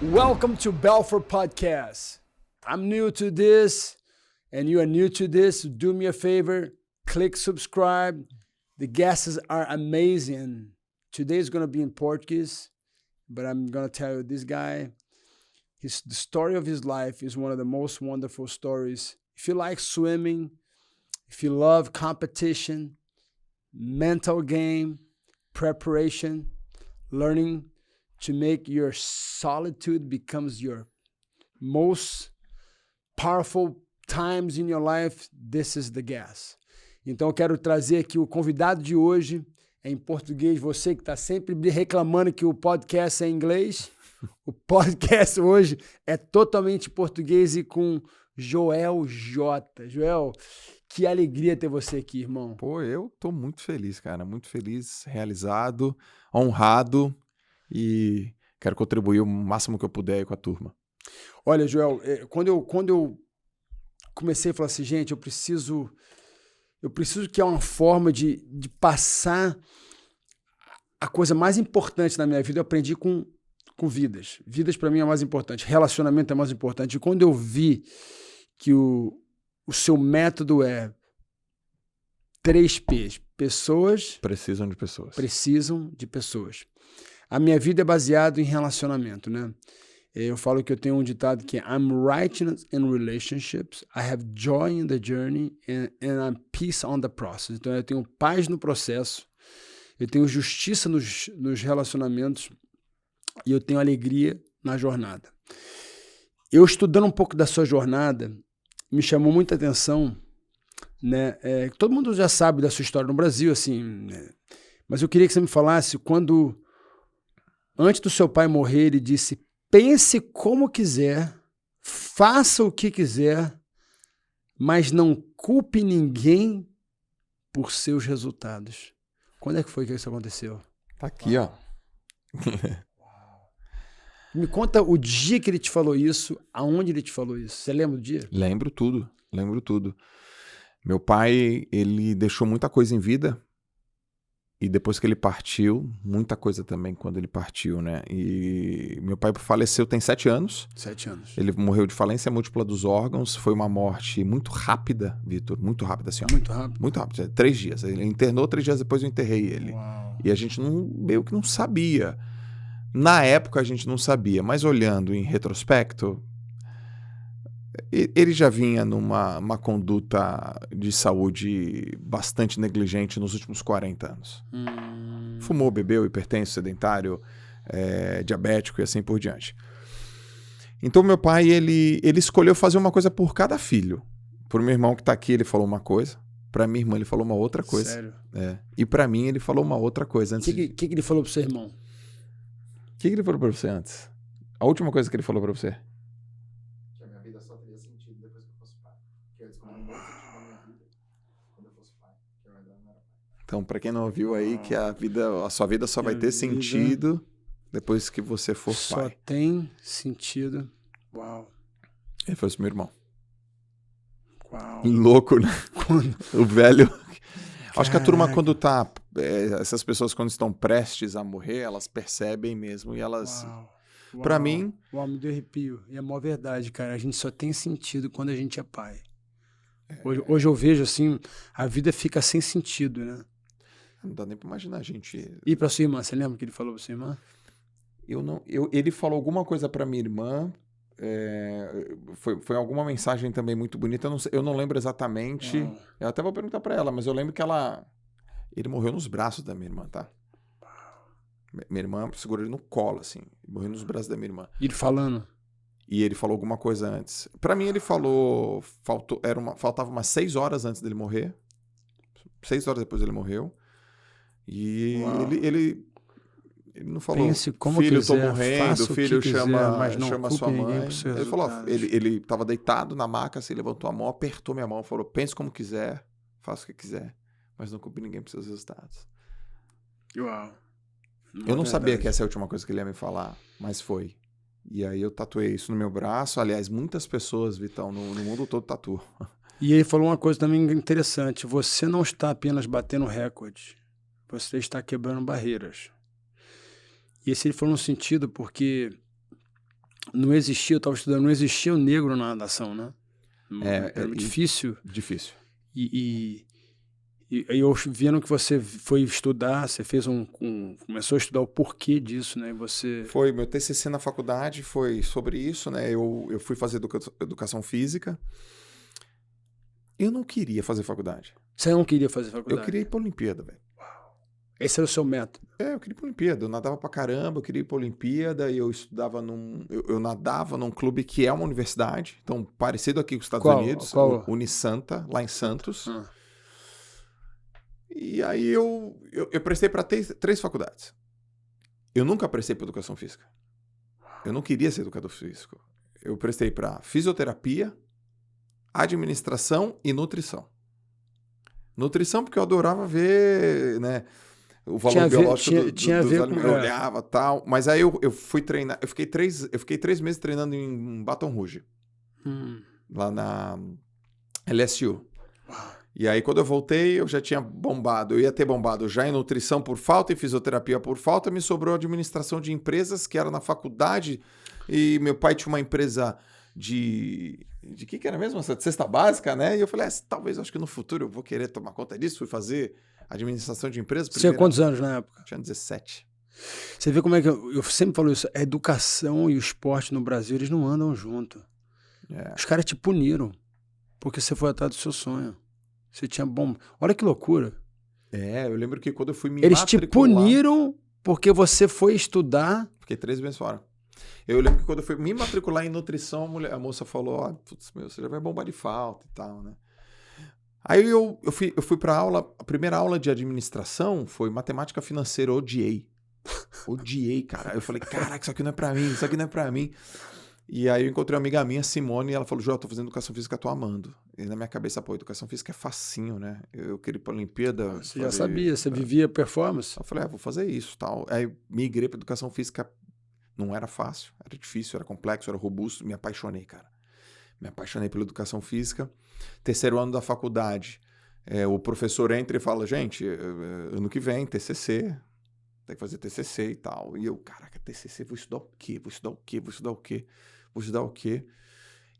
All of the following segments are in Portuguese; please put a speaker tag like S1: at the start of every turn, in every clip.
S1: Welcome to Belfort Podcast. I'm new to this, and you are new to this. Do me a favor, click subscribe. The guests are amazing. Today is going to be in Portuguese, but I'm going to tell you this guy, the story of his life is one of the most wonderful stories. If you like swimming, if you love competition, mental game, preparation, learning to make your solitude becomes your most powerful times in your life, this is the gas. Então eu quero trazer aqui o convidado de hoje, é em português, você que está sempre reclamando que o podcast é em inglês, o podcast hoje é totalmente em português e com Joel J. Joel, que alegria ter você aqui, irmão.
S2: Pô, eu tô muito feliz, cara, muito feliz, realizado, honrado e quero contribuir o máximo que eu puder aí com a turma.
S1: Olha, Joel, quando eu comecei a falar assim, gente, eu preciso que é uma forma de passar a coisa mais importante na minha vida, eu aprendi com vidas. Vidas para mim é mais importante, relacionamento é mais importante. E quando eu vi que o seu método é 3 P's, pessoas
S2: Precisam de pessoas.
S1: Precisam de pessoas. A minha vida é baseada em relacionamento, né? Eu falo que eu tenho um ditado que é I'm righteous in relationships, I have joy in the journey and I'm peace on the process. Então eu tenho paz no processo, eu tenho justiça nos relacionamentos e eu tenho alegria na jornada. Eu estudando um pouco da sua jornada, me chamou muita atenção, né? Todo mundo já sabe da sua história no Brasil, assim, né? Mas eu queria que você me falasse quando, antes do seu pai morrer, ele disse: pense como quiser, faça o que quiser, mas não culpe ninguém por seus resultados. Quando é que foi que isso aconteceu?
S2: Tá aqui, ó.
S1: Me conta o dia que ele te falou isso, aonde ele te falou isso. Você lembra do dia?
S2: Lembro tudo. Meu pai, ele deixou muita coisa em vida e depois que ele partiu, muita coisa também quando ele partiu, né? E meu pai faleceu tem 7 anos.
S1: 7 anos.
S2: Ele morreu de falência múltipla dos órgãos. Foi uma morte muito rápida, Vitor. Muito rápida, assim, ó.
S1: Muito rápido?
S2: Muito rápido. 3 dias. Ele internou, 3 dias depois eu enterrei ele.
S1: Uau.
S2: E a gente meio que não sabia. Na época a gente não sabia, mas olhando em retrospecto, ele já vinha numa conduta de saúde bastante negligente nos últimos 40 anos. Fumou, bebeu, hipertenso, sedentário, diabético e assim por diante. Então meu pai, ele escolheu fazer uma coisa por cada filho. Pro meu irmão que tá aqui, ele falou uma coisa. Pra minha irmã, ele falou uma outra coisa.
S1: Sério?
S2: E pra mim, ele falou uma outra coisa.
S1: O que ele falou pro seu irmão?
S2: O que ele falou pra você antes? A última coisa que ele falou pra você?
S3: Que a minha vida só teria sentido depois que eu fosse pai. Que eu ia descobrir um novo sentido na minha vida quando eu fosse pai. Que eu ainda não era pai.
S2: Então, pra quem não ouviu aí, que a sua vida só vai ter sentido depois que você for pai.
S1: Só tem sentido. Uau.
S2: Ele foi esse meu irmão.
S1: Uau.
S2: Louco, né? O velho. Acho que a turma, quando tá. Essas pessoas, quando estão prestes a morrer, elas percebem mesmo e elas.
S1: Uau.
S2: Pra mim.
S1: Uau, me deu arrepio. E é a maior verdade, cara. A gente só tem sentido quando a gente é pai. Hoje eu vejo assim, a vida fica sem sentido, né?
S2: Não dá nem pra imaginar, gente.
S1: E pra sua irmã, você lembra que ele falou pra sua irmã?
S2: Ele falou alguma coisa pra minha irmã. Foi alguma mensagem também muito bonita. Eu não lembro exatamente.
S1: Uau.
S2: Eu até vou perguntar pra ela, mas eu lembro que ele morreu nos braços da minha irmã, tá? Minha irmã segurou ele no colo, assim. Morreu nos braços da minha irmã.
S1: E ele falando?
S2: E ele falou alguma coisa antes. Pra mim, ele falou. Faltava umas 6 horas antes dele morrer. 6 horas depois ele morreu. E ele não falou,
S1: pense como
S2: filho,
S1: quiser,
S2: tô morrendo,
S1: filho,
S2: chama sua mãe.
S1: Ele
S2: falou, ele tava deitado na maca, assim, levantou a mão, apertou minha mão, falou, pense como quiser, faça o que quiser, mas não culpe ninguém por seus resultados.
S1: Uau.
S2: Eu não sabia que essa é a última coisa que ele ia me falar, mas foi. E aí eu tatuei isso no meu braço. Aliás, muitas pessoas, Vitão, no mundo todo tatuam.
S1: E ele falou uma coisa também interessante, você não está apenas batendo recorde, você está quebrando barreiras. E esse ele falou no sentido porque não existia, eu estava estudando, não existia o negro na natação, né? Era muito difícil.
S2: Difícil.
S1: E eu vendo que você foi estudar, você fez começou a estudar o porquê disso, né?
S2: Foi, meu TCC na faculdade foi sobre isso, né? Eu fui fazer educação física. Eu não queria fazer faculdade.
S1: Você não queria fazer faculdade?
S2: Eu queria ir pra Olimpíada, velho.
S1: Esse era o seu método?
S2: Eu queria ir pra Olimpíada. Eu nadava pra caramba, eu queria ir pra Olimpíada e eu estudava eu nadava num clube que é uma universidade, então parecido aqui com os Estados Unidos, Unisanta, lá em Santos. E aí eu prestei para 3 faculdades. Eu nunca prestei para educação física. Eu não queria ser educador físico. Eu prestei para fisioterapia, administração e nutrição. Nutrição porque eu adorava ver, né, o valor biológico dos alimentos. Eu olhava tal. Mas aí eu fui treinar. Eu fiquei 3 meses treinando em Baton Rouge. Lá na LSU. E aí, quando eu voltei, eu já tinha bombado. Eu ia ter bombado já em nutrição por falta e fisioterapia por falta. Me sobrou administração de empresas, que era na faculdade. E meu pai tinha uma empresa de que era mesmo? De cesta básica, né? E eu falei, talvez, acho que no futuro eu vou querer tomar conta disso. Fui fazer administração de empresas.
S1: Você tinha quantos anos na época?
S2: Tinha 17.
S1: Você vê como é que... Eu sempre falo isso. A educação e o esporte no Brasil, eles não andam junto. Os caras te puniram porque você foi atrás do seu sonho. Você tinha bomba. Olha que loucura.
S2: Eu lembro que quando eu fui me
S1: Eles
S2: matricular...
S1: te puniram porque você foi estudar...
S2: Fiquei 3 meses fora. Eu lembro que quando eu fui me matricular em nutrição, a moça falou, putz, você já vai bombar de falta e tal, né? Aí eu fui pra aula, a primeira aula de administração foi matemática financeira, odiei. Odiei, cara. Eu falei, caraca, isso aqui não é pra mim, isso aqui não é pra mim. E aí eu encontrei uma amiga minha, Simone, e ela falou, Joel, eu tô fazendo educação física, tô amando. E na minha cabeça, educação física é facinho, né? Eu queria ir pra Olimpíada.
S1: Você já sabia, você vivia performance.
S2: Eu falei, vou fazer isso, tal. Aí migrei pra educação física, não era fácil, era difícil, era complexo, era robusto, me apaixonei, cara. Me apaixonei pela educação física. 3º ano da faculdade, o professor entra e fala, gente, ano que vem, TCC, tem que fazer TCC e tal. E eu, caraca, TCC, vou estudar o quê? Vou estudar o quê? Vou estudar o quê? Vou estudar o quê?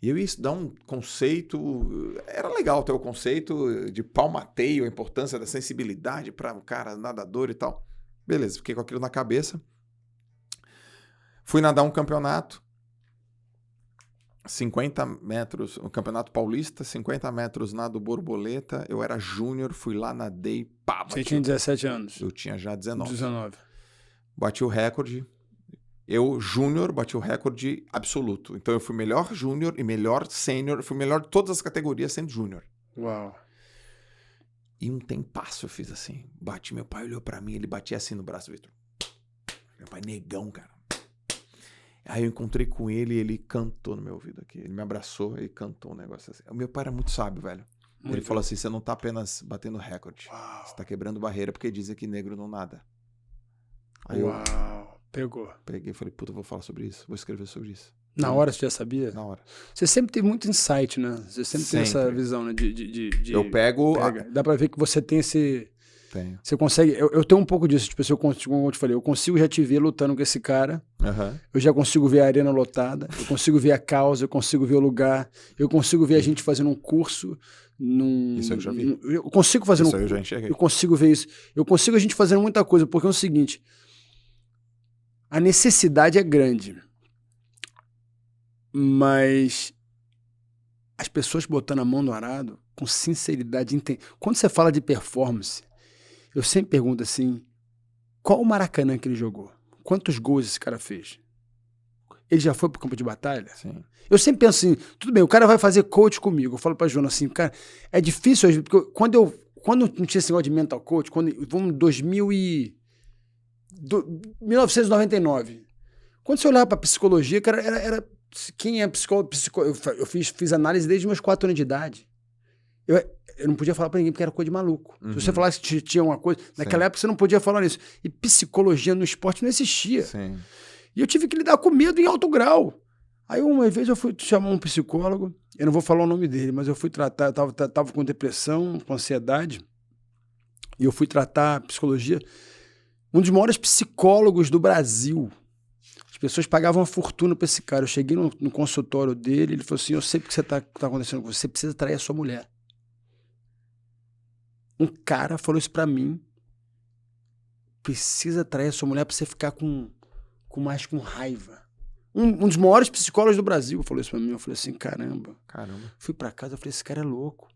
S2: E eu ia estudar um conceito... Era legal ter o conceito de palmateio, a importância da sensibilidade para um cara nadador e tal. Beleza, fiquei com aquilo na cabeça. Fui nadar um campeonato. 50 metros, um campeonato paulista, 50 metros nado borboleta. Eu era júnior, fui lá, nadei, pá,
S1: Você tinha 17 anos.
S2: Eu tinha já 19.
S1: 19.
S2: Bati o recorde. Eu, júnior, bati o recorde absoluto. Então eu fui melhor júnior e melhor sênior. Fui melhor de todas as categorias sendo júnior.
S1: Uau.
S2: E um tempasso eu fiz assim. Bati, meu pai olhou pra mim, ele batia assim no braço, Vitor. Meu pai negão, cara. Aí eu encontrei com ele e ele cantou no meu ouvido aqui. Ele me abraçou e cantou um negócio assim. O meu pai era muito sábio, velho. Ele falou assim, você não tá apenas batendo recorde. Uau. Você tá quebrando barreira porque dizem que negro não nada. Aí
S1: Pegou.
S2: Peguei e falei, puta, eu vou falar sobre isso. Vou escrever sobre isso.
S1: Na hora você já sabia?
S2: Na hora.
S1: Você sempre teve muito insight, né? Você sempre tem essa visão, né?
S2: Eu pego...
S1: Dá pra ver que você tem esse...
S2: Tenho.
S1: Você consegue... Eu tenho um pouco disso. Tipo, como eu te falei, eu consigo já te ver lutando com esse cara. Eu já consigo ver a arena lotada. Eu consigo ver a causa. Eu consigo ver o lugar. Eu consigo ver a gente fazendo um curso...
S2: Isso eu já vi.
S1: Eu consigo fazer
S2: isso eu já enxerguei.
S1: Eu consigo ver isso. Eu consigo a gente fazendo muita coisa. Porque é o seguinte... A necessidade é grande. Mas as pessoas botando a mão no arado com sinceridade. Quando você fala de performance, eu sempre pergunto assim, qual o Maracanã que ele jogou? Quantos gols esse cara fez? Ele já foi pro campo de batalha?
S2: Sim.
S1: Eu sempre penso assim, tudo bem, o cara vai fazer coach comigo. Eu falo pra Joana assim, cara, é difícil, porque quando não tinha esse negócio de mental coach, vamos em 1999. Quando você olhava para psicologia, cara, era quem é psicólogo? Eu fiz análise desde meus 4 anos de idade. Eu não podia falar para ninguém porque era coisa de maluco. Se você falasse que tinha uma coisa, naquela época você não podia falar isso. E psicologia no esporte não existia.
S2: Sim.
S1: E eu tive que lidar com medo em alto grau. Aí uma vez eu fui chamar um psicólogo, eu não vou falar o nome dele, mas eu fui tratar, tava com depressão, com ansiedade, e eu fui tratar psicologia. Um dos maiores psicólogos do Brasil. As pessoas pagavam uma fortuna pra esse cara. Eu cheguei no consultório dele, ele falou assim, eu sei o que tá acontecendo com você, você precisa trair a sua mulher. Um cara falou isso pra mim, precisa trair a sua mulher pra você ficar com raiva. Um dos maiores psicólogos do Brasil falou isso pra mim. Eu falei assim, caramba. Fui pra casa, eu falei, esse cara é louco.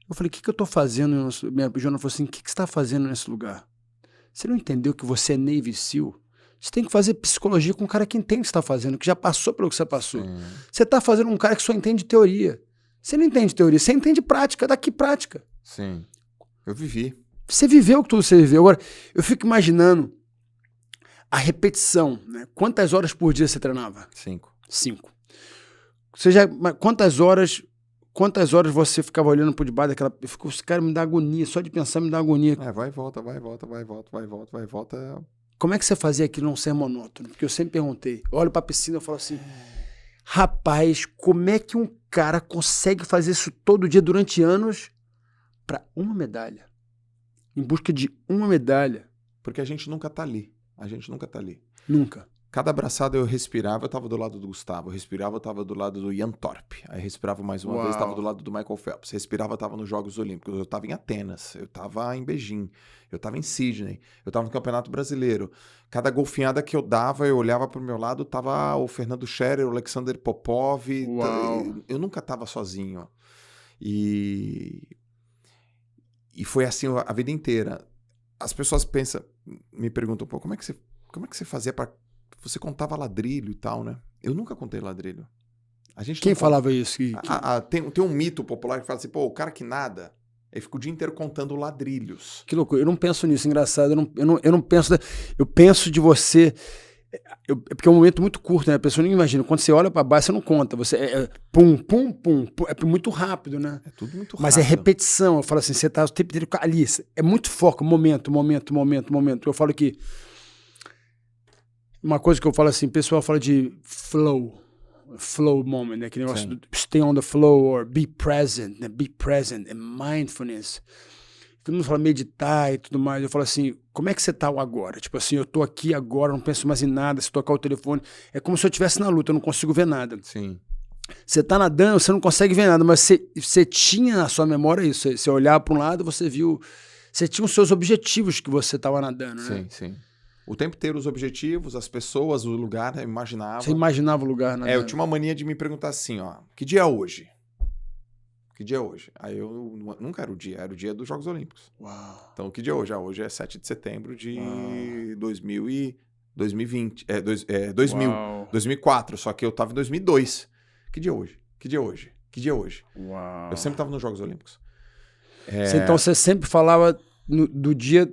S1: Eu falei, o que eu tô fazendo? Minha Joana falou assim, o que você tá fazendo nesse lugar? Você não entendeu que você é Navy SEAL? Você tem que fazer psicologia com um cara que entende o que você tá fazendo, que já passou pelo que você passou. Sim. Você tá fazendo um cara que só entende teoria. Você não entende teoria, você entende prática, daqui prática.
S2: Sim, eu vivi.
S1: Você viveu tudo que você viveu. Agora, eu fico imaginando a repetição, né? Quantas horas por dia você treinava?
S2: 5.
S1: Quantas horas você ficava olhando por debaixo daquela... Esse cara me dá agonia, só de pensar me dá agonia.
S2: Vai e volta, vai e volta, vai e volta, vai e volta, vai e volta.
S1: Como é que você fazia aquilo não ser monótono? Porque eu sempre perguntei. Eu olho pra piscina e falo assim, rapaz, como é que um cara consegue fazer isso todo dia durante anos pra uma medalha? Em busca de uma medalha.
S2: Porque a gente nunca tá ali.
S1: Nunca.
S2: Cada abraçada eu respirava, eu tava do lado do Gustavo. Eu respirava, eu tava do lado do Ian Thorpe. Aí respirava mais uma vez, tava do lado do Michael Phelps. Respirava, eu tava nos Jogos Olímpicos. Eu tava em Atenas, eu tava em Beijing, eu tava em Sydney, eu tava no Campeonato Brasileiro. Cada golfinhada que eu dava, eu olhava pro meu lado, tava o Fernando Scherer, o Alexander Popov. Eu nunca tava sozinho. E foi assim a vida inteira. As pessoas me perguntam, pô, como é que você fazia pra... Você contava ladrilho e tal, né? Eu nunca contei ladrilho.
S1: Quem falava isso?
S2: Tem um mito popular que fala assim, pô, o cara que nada, ele fica o dia inteiro contando ladrilhos.
S1: Que loucura. Eu não penso nisso, engraçado. Eu não penso... Eu penso de você... porque é um momento muito curto, né? A pessoa não imagina. Quando você olha pra baixo, você não conta. Você pum, pum, pum. É muito rápido, né?
S2: É tudo muito rápido.
S1: Mas é repetição. Eu falo assim, você tá o tempo inteiro ali. É muito foco. Momento. Eu falo que... Uma coisa que eu falo assim, o pessoal fala de flow moment, né? Aquele negócio do stay on the flow or be present, né? Be present, mindfulness. Todo mundo fala meditar e tudo mais. Eu falo assim, como é que você tá agora? Tipo assim, eu tô aqui agora, não penso mais em nada, se tocar o telefone. É como se eu estivesse na luta, eu não consigo ver nada.
S2: Sim.
S1: Você tá nadando, você não consegue ver nada, mas você tinha na sua memória isso. Você olhava para um lado, você viu... Você tinha os seus objetivos que você tava nadando, né?
S2: Sim. O tempo inteiro os objetivos, as pessoas, o lugar, eu imaginava.
S1: Você imaginava o lugar, né?
S2: Eu tinha uma mania de me perguntar assim, ó, que dia é hoje? Aí eu nunca era o dia dos Jogos Olímpicos.
S1: Uau.
S2: Então, que dia é hoje? Hoje é 7 de setembro de 2020. 2004, só que eu tava em 2002. Que dia é hoje?
S1: Uau.
S2: Eu sempre tava nos Jogos Olímpicos.
S1: Então você sempre falava do dia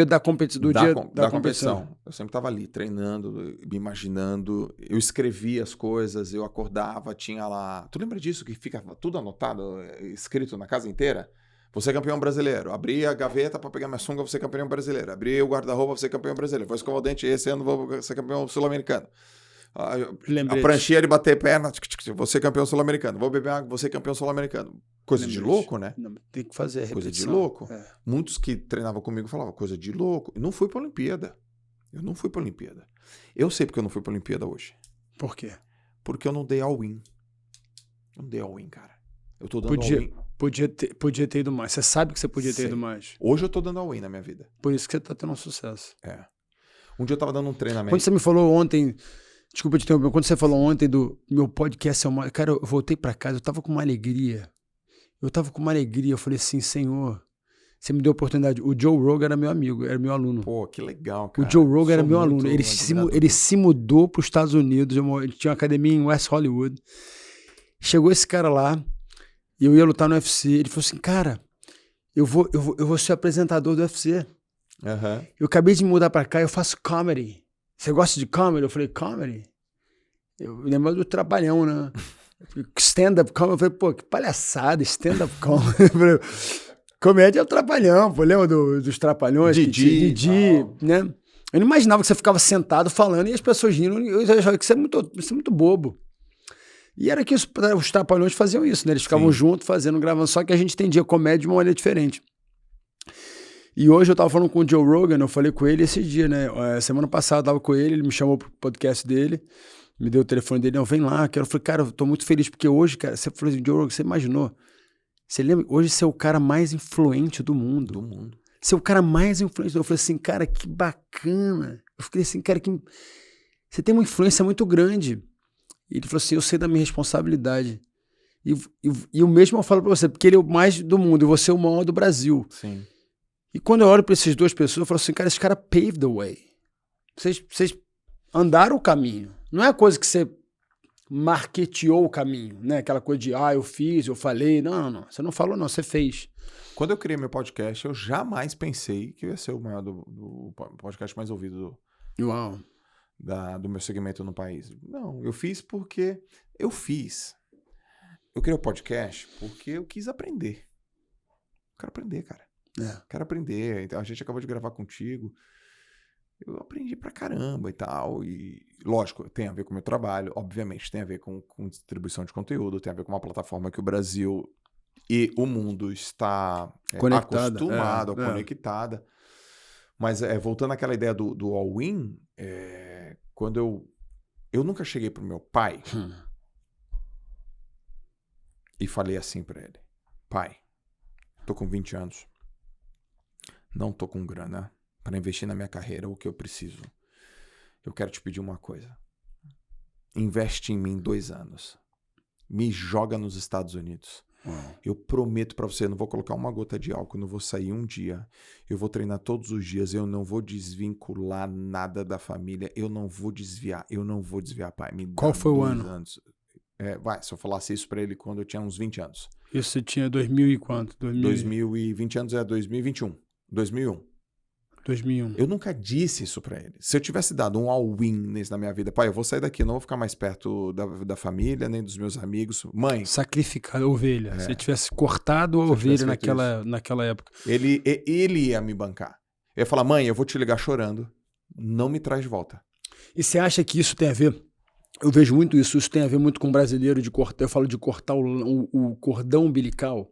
S1: da competição.
S2: Da competição. Eu sempre estava ali, treinando, me imaginando. Eu escrevia as coisas, eu acordava, tinha lá... Tu lembra disso, que fica tudo anotado, escrito na casa inteira? Você é campeão brasileiro. Abri a gaveta para pegar minha sunga, você é campeão brasileiro. Abri o guarda-roupa, você é campeão brasileiro. Vou escovar o dente, esse ano vou ser campeão sul-americano. A pranchinha de bater perna, você é campeão sul-americano. Vou beber água, você é campeão sul-americano. Coisa de louco, né?
S1: Não, tem que fazer repetição.
S2: Coisa de louco. Muitos que treinavam comigo falavam, coisa de louco. Eu não fui pra Olimpíada. Eu sei porque eu não fui pra Olimpíada hoje.
S1: Por quê?
S2: Porque eu não dei all-in. Eu não dei all-in, cara. Eu tô dando all-in.
S1: Podia ter ido mais. Você sabe que você podia ter ido mais.
S2: Hoje eu tô dando all-in na minha vida.
S1: Por isso que você tá tendo um sucesso.
S2: Um dia eu tava dando um treinamento.
S1: Quando você me falou ontem... Desculpa te interromper. Quando você falou ontem do meu podcast, cara, eu voltei pra casa, eu tava com uma alegria. Eu falei assim, Senhor, você me deu a oportunidade. O Joe Rogan era meu amigo, era meu aluno.
S2: Pô, que legal, cara.
S1: O Joe Rogan era meu aluno. Ele se mudou para os Estados Unidos. Ele tinha uma academia em West Hollywood. Chegou esse cara lá, e eu ia lutar no UFC. Ele falou assim, cara, eu vou ser apresentador do UFC.
S2: Uhum.
S1: Eu acabei de me mudar para cá, eu faço comedy. Você gosta de comedy? Eu falei, comedy? Eu lembro do Trapalhão, né? Stand-up comedy. Eu falei, pô, que palhaçada, stand-up comedy. Comédia é o Trapalhão, pô. Lembra dos Trapalhões? Didi, né? Eu não imaginava que você ficava sentado falando e as pessoas rindo. Eu achava que isso é muito bobo. E era que os Trapalhões faziam isso, né? Eles ficavam juntos, gravando. Só que a gente entendia comédia de uma maneira diferente. E hoje eu tava falando com o Joe Rogan, eu falei com ele esse dia, né? Semana passada eu tava com ele me chamou pro podcast dele, me deu o telefone dele, não, vem lá, eu falei, cara, eu tô muito feliz, porque hoje, cara, você falou assim, Joe Rogan, você imaginou? Você lembra? Hoje você é o cara mais influente do mundo.
S2: Do mundo.
S1: Você é o cara mais influente. Eu falei assim, cara, que bacana. Eu fiquei assim, cara, que... você tem uma influência muito grande. E ele falou assim, eu sei da minha responsabilidade. E o mesmo eu falo pra você, porque ele é o mais do mundo e você é o maior do Brasil.
S2: Sim.
S1: E quando eu olho pra essas duas pessoas, eu falo assim, cara, esse cara paved the way. Vocês andaram o caminho. Não é a coisa que você marketeou o caminho, né? Aquela coisa de, eu fiz, eu falei. Não. Você não falou, não. Você fez.
S2: Quando eu criei meu podcast, eu jamais pensei que eu ia ser o maior do podcast mais ouvido
S1: Uau.
S2: do meu segmento no país. Não, eu fiz porque eu fiz. Eu criei o podcast porque eu quis aprender. Quero aprender, cara. Quero aprender. Então, a gente acabou de gravar contigo. Eu aprendi pra caramba e tal. E, lógico, tem a ver com o meu trabalho. Obviamente, tem a ver com distribuição de conteúdo. Tem a ver com uma plataforma que o Brasil e o mundo está acostumado, conectada. Mas, voltando àquela ideia do all-in, quando eu nunca cheguei pro meu pai e falei assim pra ele, pai, tô com 20 anos, não tô com grana para investir na minha carreira o que eu preciso. Eu quero te pedir uma coisa. Investe em mim 2 anos. Me joga nos Estados Unidos. Eu prometo pra você, eu não vou colocar uma gota de álcool, eu não vou sair um dia. Eu vou treinar todos os dias, eu não vou desvincular nada da família, eu não vou desviar, pai. Me dá
S1: Qual foi o ano?
S2: Anos. Se eu falasse isso pra ele quando eu tinha uns 20 anos.
S1: Isso você tinha 2000 e quanto?
S2: 2020 anos é 2021. 2001. Eu nunca disse isso pra ele. Se eu tivesse dado um all-in na minha vida, pai, eu vou sair daqui, eu não vou ficar mais perto da família, nem dos meus amigos. Mãe.
S1: Sacrificar a ovelha. Se tivesse cortado a ovelha naquela época.
S2: Ele ia me bancar. Eu ia falar, mãe, eu vou te ligar chorando. Não me traz de volta.
S1: E você acha que isso tem a ver? Eu vejo muito isso tem a ver muito com o brasileiro de cortar. Eu falo de cortar o cordão umbilical.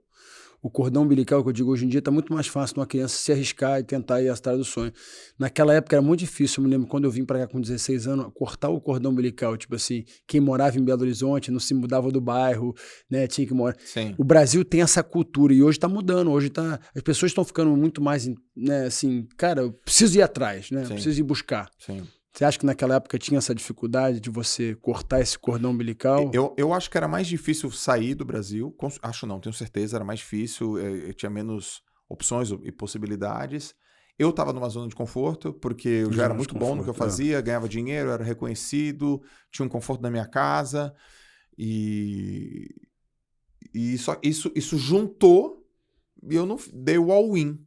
S1: O cordão umbilical, que eu digo hoje em dia, está muito mais fácil de uma criança se arriscar e tentar ir atrás do sonho. Naquela época era muito difícil. Eu me lembro quando eu vim para cá com 16 anos, cortar o cordão umbilical. Tipo assim, quem morava em Belo Horizonte não se mudava do bairro, né? Tinha que morar.
S2: Sim.
S1: O Brasil tem essa cultura e hoje está mudando. Hoje as pessoas estão ficando muito mais, né? Assim, cara, eu preciso ir atrás, né? Eu preciso ir buscar.
S2: Sim.
S1: Você acha que naquela época tinha essa dificuldade de você cortar esse cordão umbilical?
S2: Eu acho que era mais difícil sair do Brasil. Acho não, tenho certeza, era mais difícil. Eu tinha menos opções e possibilidades. Eu estava numa zona de conforto, porque eu já era muito bom no que eu fazia, ganhava dinheiro, era reconhecido, tinha um conforto na minha casa. E isso juntou e eu não dei o all-in.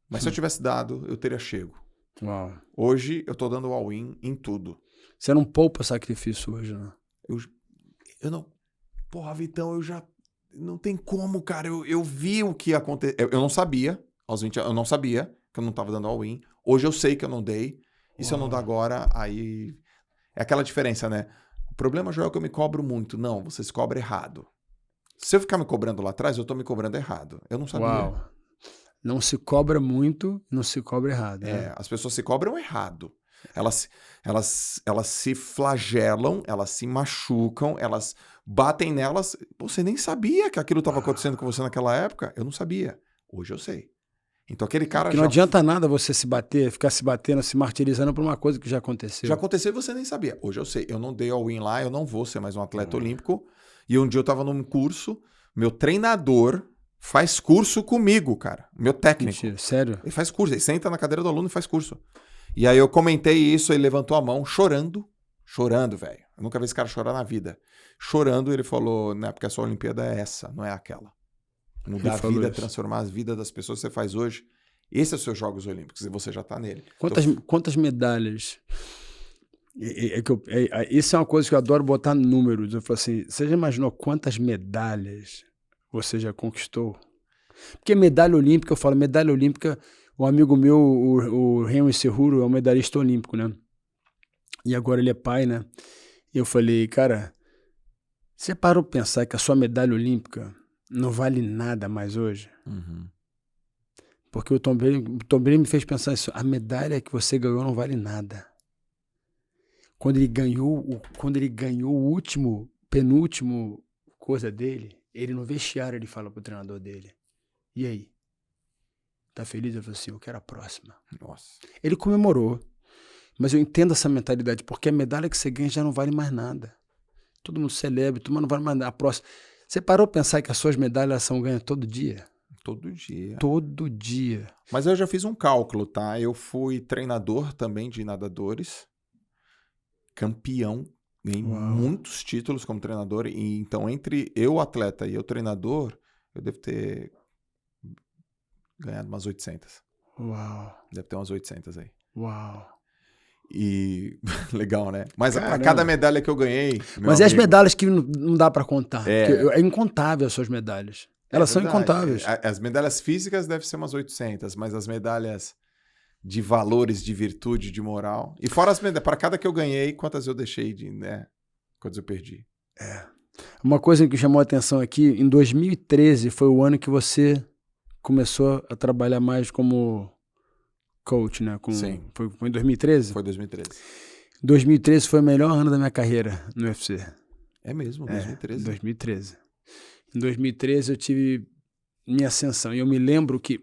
S2: Mas se eu tivesse dado, eu teria chego.
S1: Uau.
S2: Hoje eu tô dando all-in em tudo.
S1: Você não poupa sacrifício hoje, né?
S2: Eu não... Porra, Vitão, eu já... Não tem como, cara. Eu vi o que aconteceu. Eu não sabia, aos 20 anos, eu não sabia que eu não tava dando all-in. Hoje eu sei que eu não dei. E se eu não dar agora, aí... É aquela diferença, né? O problema, Joel, é que eu me cobro muito. Não, você se cobra errado. Se eu ficar me cobrando lá atrás, eu tô me cobrando errado. Eu não sabia.
S1: Uau. Não se cobra muito, não se cobra errado. Né?
S2: As pessoas se cobram errado. Elas se flagelam, elas se machucam, elas batem nelas. Você nem sabia que aquilo estava acontecendo com você naquela época. Eu não sabia. Hoje eu sei. Então aquele cara
S1: Porque não adianta nada você se bater, ficar se batendo, se martirizando por uma coisa que já aconteceu.
S2: Já aconteceu e você nem sabia. Hoje eu sei. Eu não dei all-in lá, eu não vou ser mais um atleta olímpico. E um dia eu estava num curso, meu treinador faz curso comigo, cara. Meu técnico.
S1: Mentira, sério?
S2: Ele faz curso, ele senta na cadeira do aluno e faz curso. E aí eu comentei isso, ele levantou a mão, chorando, velho. Eu nunca vi esse cara chorar na vida. Chorando, ele falou, né, porque a sua Olimpíada é essa, não é aquela. Mudar a vida, transformar as vidas das pessoas que você faz hoje. Esse é os seus Jogos Olímpicos e você já tá nele.
S1: Quantas medalhas? Isso é uma coisa que eu adoro botar números. Eu falo assim, você já imaginou quantas medalhas você já conquistou? Porque medalha olímpica, eu falo, medalha olímpica, um amigo meu, o Henry Cerruro, é um medalhista olímpico, né? E agora ele é pai, né? E eu falei, cara, você parou pra pensar que a sua medalha olímpica não vale nada mais hoje?
S2: Uhum.
S1: Porque o Tom Brady me fez pensar isso. A medalha que você ganhou não vale nada. Quando ele ganhou o último, penúltimo coisa dele, ele no vestiário, ele fala pro treinador dele: e aí? Tá feliz? Ele falou assim: eu quero a próxima.
S2: Nossa.
S1: Ele comemorou. Mas eu entendo essa mentalidade, porque a medalha que você ganha já não vale mais nada. Todo mundo celebra, todo mundo não vale mais nada. A próxima. Você parou pra pensar que as suas medalhas são ganhas todo dia?
S2: Todo dia.
S1: Todo dia.
S2: Mas eu já fiz um cálculo, tá? Eu fui treinador também de nadadores, campeão, ganhei muitos títulos como treinador. E então, entre eu, atleta, e eu, treinador, eu devo ter ganhado umas 800.
S1: Uau.
S2: Deve ter umas 800 aí.
S1: Uau.
S2: E legal, né? Mas
S1: Caramba.
S2: a cada medalha que eu ganhei...
S1: Mas é as medalhas que não dá pra contar.
S2: É.
S1: É incontável as suas medalhas. Elas são
S2: verdade.
S1: incontáveis.
S2: As medalhas físicas devem ser umas 800, mas as medalhas de valores, de virtude, de moral... E fora as medalhas, para cada que eu ganhei, quantas eu deixei de... né? Quantas eu perdi.
S1: Uma coisa que chamou a atenção aqui, em 2013 foi o ano que você começou a trabalhar mais como coach, né?
S2: Sim.
S1: Foi em 2013?
S2: Foi 2013.
S1: 2013 foi o melhor ano da minha carreira no UFC.
S2: É mesmo, 2013.
S1: 2013. Em 2013 eu tive minha ascensão. E eu me lembro que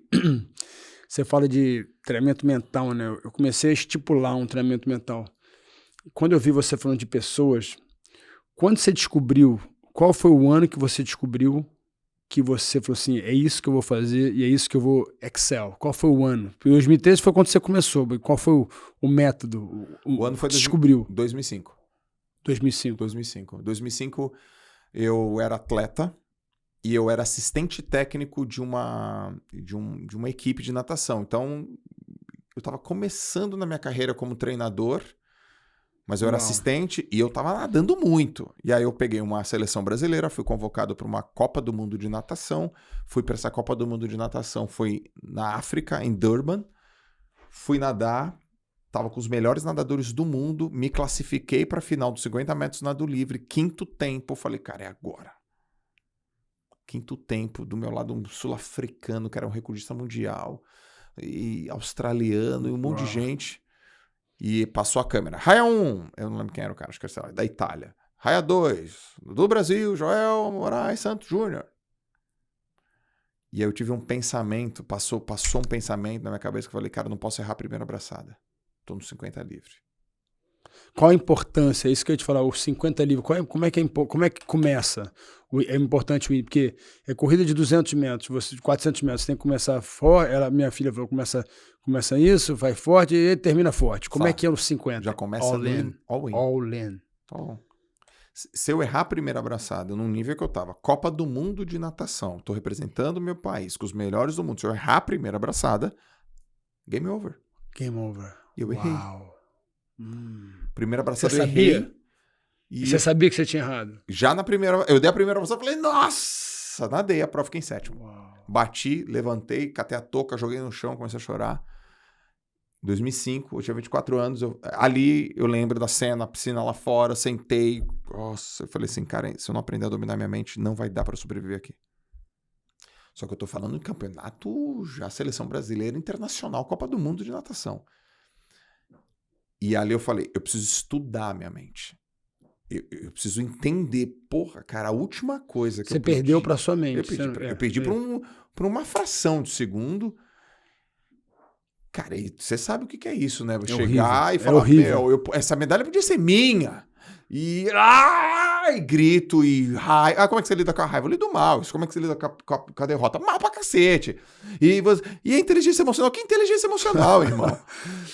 S1: você fala de treinamento mental, né? Eu comecei a estipular um treinamento mental. Quando eu vi você falando de pessoas, quando você descobriu, qual foi o ano que você descobriu que você falou assim, é isso que eu vou fazer e é isso que eu vou excel? Qual foi o ano? Porque 2013 foi quando você começou. Qual foi o método?
S2: O ano foi
S1: que você descobriu?
S2: 2005.
S1: 2005.
S2: 2005 eu era atleta e eu era assistente técnico de uma equipe de natação. Então, eu estava começando na minha carreira como treinador, mas eu era assistente e eu estava nadando muito. E aí eu peguei uma seleção brasileira, fui convocado para uma Copa do Mundo de Natação. Fui para essa Copa do Mundo de Natação, foi na África, em Durban. Fui nadar, estava com os melhores nadadores do mundo, me classifiquei para a final dos 50 metros nado livre, quinto tempo. Falei, cara, é agora. Quinto tempo, do meu lado um sul-africano, que era um recordista mundial, e australiano, e um monte de gente. E passou a câmera. Raia 1, eu não lembro quem era o cara, acho que era da Itália. Raia 2, do Brasil, Joel Moraes Santos Júnior. E aí eu tive um pensamento, passou um pensamento na minha cabeça que eu falei, cara, não posso errar a primeira abraçada. Tô no 50 livre.
S1: Qual a importância? É isso que eu ia te falar, os 50 livres. Como é que começa? É importante, porque é corrida de 200 metros, de 400 metros, você tem que começar forte. Minha filha falou, começa isso, vai forte e termina forte. Como é que é os 50?
S2: Já começa
S1: all in.
S2: All in. Então, se eu errar a primeira abraçada num nível que eu tava, Copa do Mundo de natação, tô representando o meu país com os melhores do mundo, se eu errar a primeira abraçada, game over.
S1: Game over.
S2: E eu errei. Primeira abraçada
S1: Você
S2: eu
S1: sabia?
S2: errei.
S1: E você sabia que você tinha errado?
S2: Já na primeira, eu dei a primeira abraçada e falei, nossa, nadei a prova, fiquei em sétimo. Bati, levantei, catei a touca, joguei no chão, comecei a chorar. 2005, eu tinha 24 anos, ali eu lembro da cena, na piscina lá fora, sentei, nossa, eu falei assim, cara, se eu não aprender a dominar minha mente, não vai dar pra sobreviver aqui. Só que eu tô falando de campeonato, já seleção brasileira, internacional, Copa do Mundo de natação. E ali eu falei, eu preciso estudar a minha mente. Eu preciso entender, porra, cara, a última coisa que
S1: você
S2: eu perdi... Você
S1: perdeu pra sua mente.
S2: Eu perdi por uma fração de segundo. Cara, e você sabe o que é isso, né? Chegar
S1: horrível.
S2: E falar,
S1: horrível.
S2: Essa medalha podia ser minha. E grito e raiva. Como é que você lida com a raiva? Eu lido mal. Como é que você lida com a derrota? Mal pra cacete. E a inteligência emocional? Que inteligência emocional, irmão?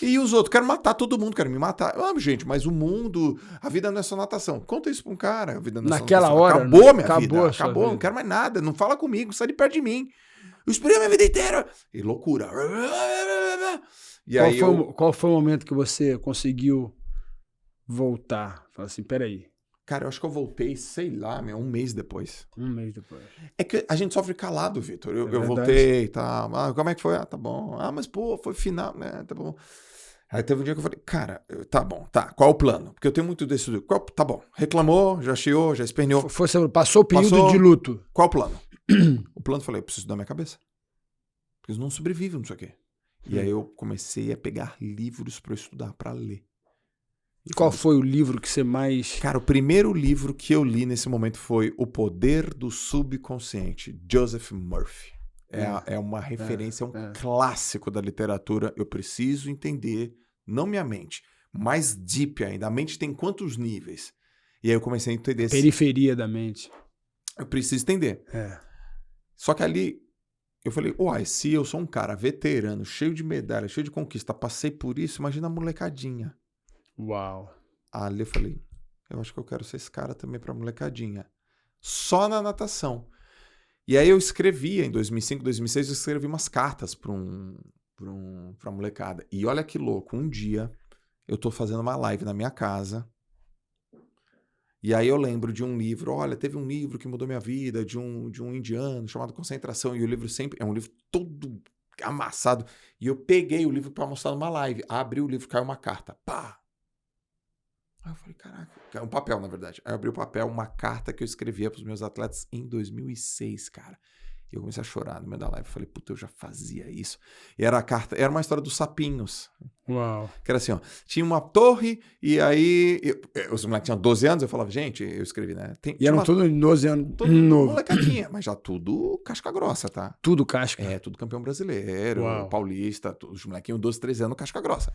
S2: E os outros? Quero matar todo mundo, quero me matar. Gente, mas o mundo, a vida não é só natação. Conta isso pra um cara. A vida não é
S1: naquela
S2: só
S1: hora.
S2: Acabou minha vida.
S1: Acabou,
S2: não quero mais nada. Não fala comigo, sai de perto de mim. Eu esperei a minha vida inteira. E loucura. E
S1: qual foi o momento que você conseguiu voltar? Fala assim, peraí.
S2: Cara, eu acho que eu voltei, sei lá, um mês depois.
S1: Um mês depois.
S2: É que a gente sofre calado, Vitor. Eu
S1: verdade.
S2: voltei, tá. Como é que foi? Tá bom. Mas pô, foi final, né? Tá bom. Aí teve um dia que eu falei, cara, tá bom, tá. Qual é o plano? Porque eu tenho muito desse. Tá bom. Reclamou, já chiou, já esperneou.
S1: Passou o período de luto.
S2: Qual o plano? O plano, falei, eu preciso da minha cabeça. Porque eles não sobrevivem nisso aqui. E aí eu comecei a pegar livros para estudar, para ler.
S1: Qual foi o livro que você mais...
S2: Cara, o primeiro livro que eu li nesse momento foi O Poder do Subconsciente, Joseph Murphy. É uma referência, um clássico da literatura. Eu preciso entender, não minha mente, mais deep ainda. A mente tem quantos níveis? E aí eu comecei a entender...
S1: Periferia da mente.
S2: Eu preciso entender. Só que ali eu falei, uai, se eu sou um cara veterano, cheio de medalha, cheio de conquista, passei por isso, imagina a molecadinha.
S1: Uau.
S2: Ali eu falei, eu acho que eu quero ser esse cara também pra molecadinha. Só na natação. E aí eu escrevia, em 2005, 2006, eu escrevi umas cartas pra molecada. E olha que louco, um dia eu tô fazendo uma live na minha casa, e aí eu lembro de um livro, olha, teve um livro que mudou minha vida, de um indiano chamado Concentração, e o livro sempre, é um livro todo amassado, e eu peguei o livro pra mostrar numa live, abri o livro, caiu uma carta, pá! Aí eu falei, caraca, é um papel, na verdade. Aí eu abri o papel, uma carta que eu escrevia pros meus atletas em 2006, cara. E eu comecei a chorar no meio da live. Eu falei, puta, eu já fazia isso. E era a carta, era uma história dos sapinhos.
S1: Uau.
S2: Que era assim, ó, tinha uma torre e aí... os moleques tinham 12 anos, eu falava, gente, eu escrevi, né?
S1: E eram todos 12 anos
S2: tudo
S1: novo.
S2: molecadinha, mas já tudo casca grossa, tá?
S1: Tudo casca.
S2: É, tudo campeão brasileiro,
S1: Uau.
S2: paulista, os molequinhos 12, 13 anos, casca grossa.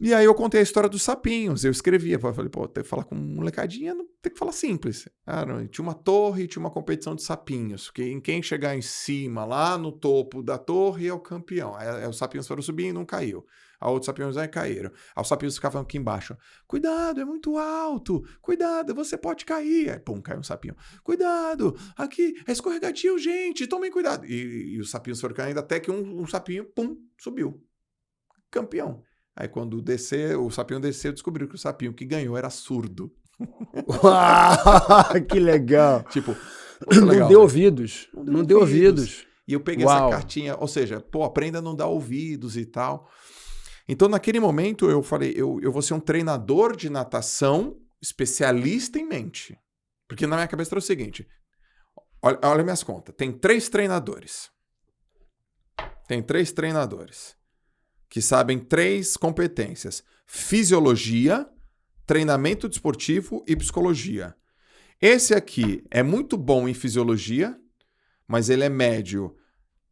S2: E aí eu contei a história dos sapinhos, eu escrevia, eu falei, pô, tem que falar com molecadinha, não tem que falar simples. Não, tinha uma torre, tinha uma competição de sapinhos, que quem chegar em cima, lá no topo da torre, é o campeão. Aí os sapinhos foram subir e não caiu. Aí outros sapinhos aí caíram. Aí os sapinhos ficavam aqui embaixo. Cuidado, é muito alto. Cuidado, você pode cair. Aí, pum, caiu um sapinho. Cuidado, aqui é escorregadio, gente, tomem cuidado. E os sapinhos foram caindo até que um sapinho, pum, subiu. Campeão. Aí quando o sapinho desceu, descobriu que o sapinho que ganhou era surdo.
S1: Uau, que legal.
S2: Tipo,
S1: não
S2: legal,
S1: deu
S2: né?
S1: ouvidos. Não deu ouvidos.
S2: E eu peguei
S1: Uau.
S2: essa cartinha, ou seja, pô, aprenda a não dar ouvidos e tal. Então, naquele momento, eu falei, eu vou ser um treinador de natação especialista em mente. Porque na minha cabeça era o seguinte, olha minhas contas, tem 3 treinadores. Tem 3 treinadores que sabem 3 competências: fisiologia, treinamento desportivo e psicologia. Esse aqui é muito bom em fisiologia, mas ele é médio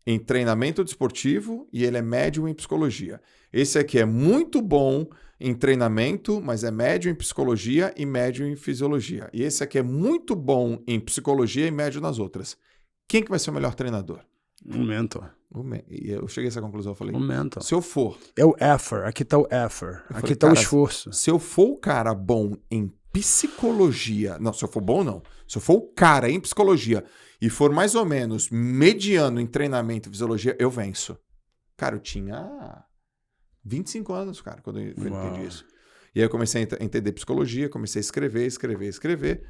S2: em treinamento desportivo e ele é médio em psicologia. Esse aqui é muito bom em treinamento, mas é médio em psicologia e médio em fisiologia. E esse aqui é muito bom em psicologia e médio nas outras. Quem que vai ser o melhor treinador?
S1: Um mentor.
S2: E eu cheguei a essa conclusão, eu falei,
S1: Um mentor.
S2: se eu for...
S1: É o effort, aqui tá o effort,
S2: Eu
S1: aqui
S2: falei,
S1: tá o
S2: cara,
S1: esforço.
S2: Se eu for o cara bom em psicologia... Não, se eu for bom, não. Se eu for o cara em psicologia e for mais ou menos mediano em treinamento e fisiologia, eu venço. Cara, eu tinha 25 anos, cara, quando eu entendi isso. E aí eu comecei a entender psicologia, comecei a escrever.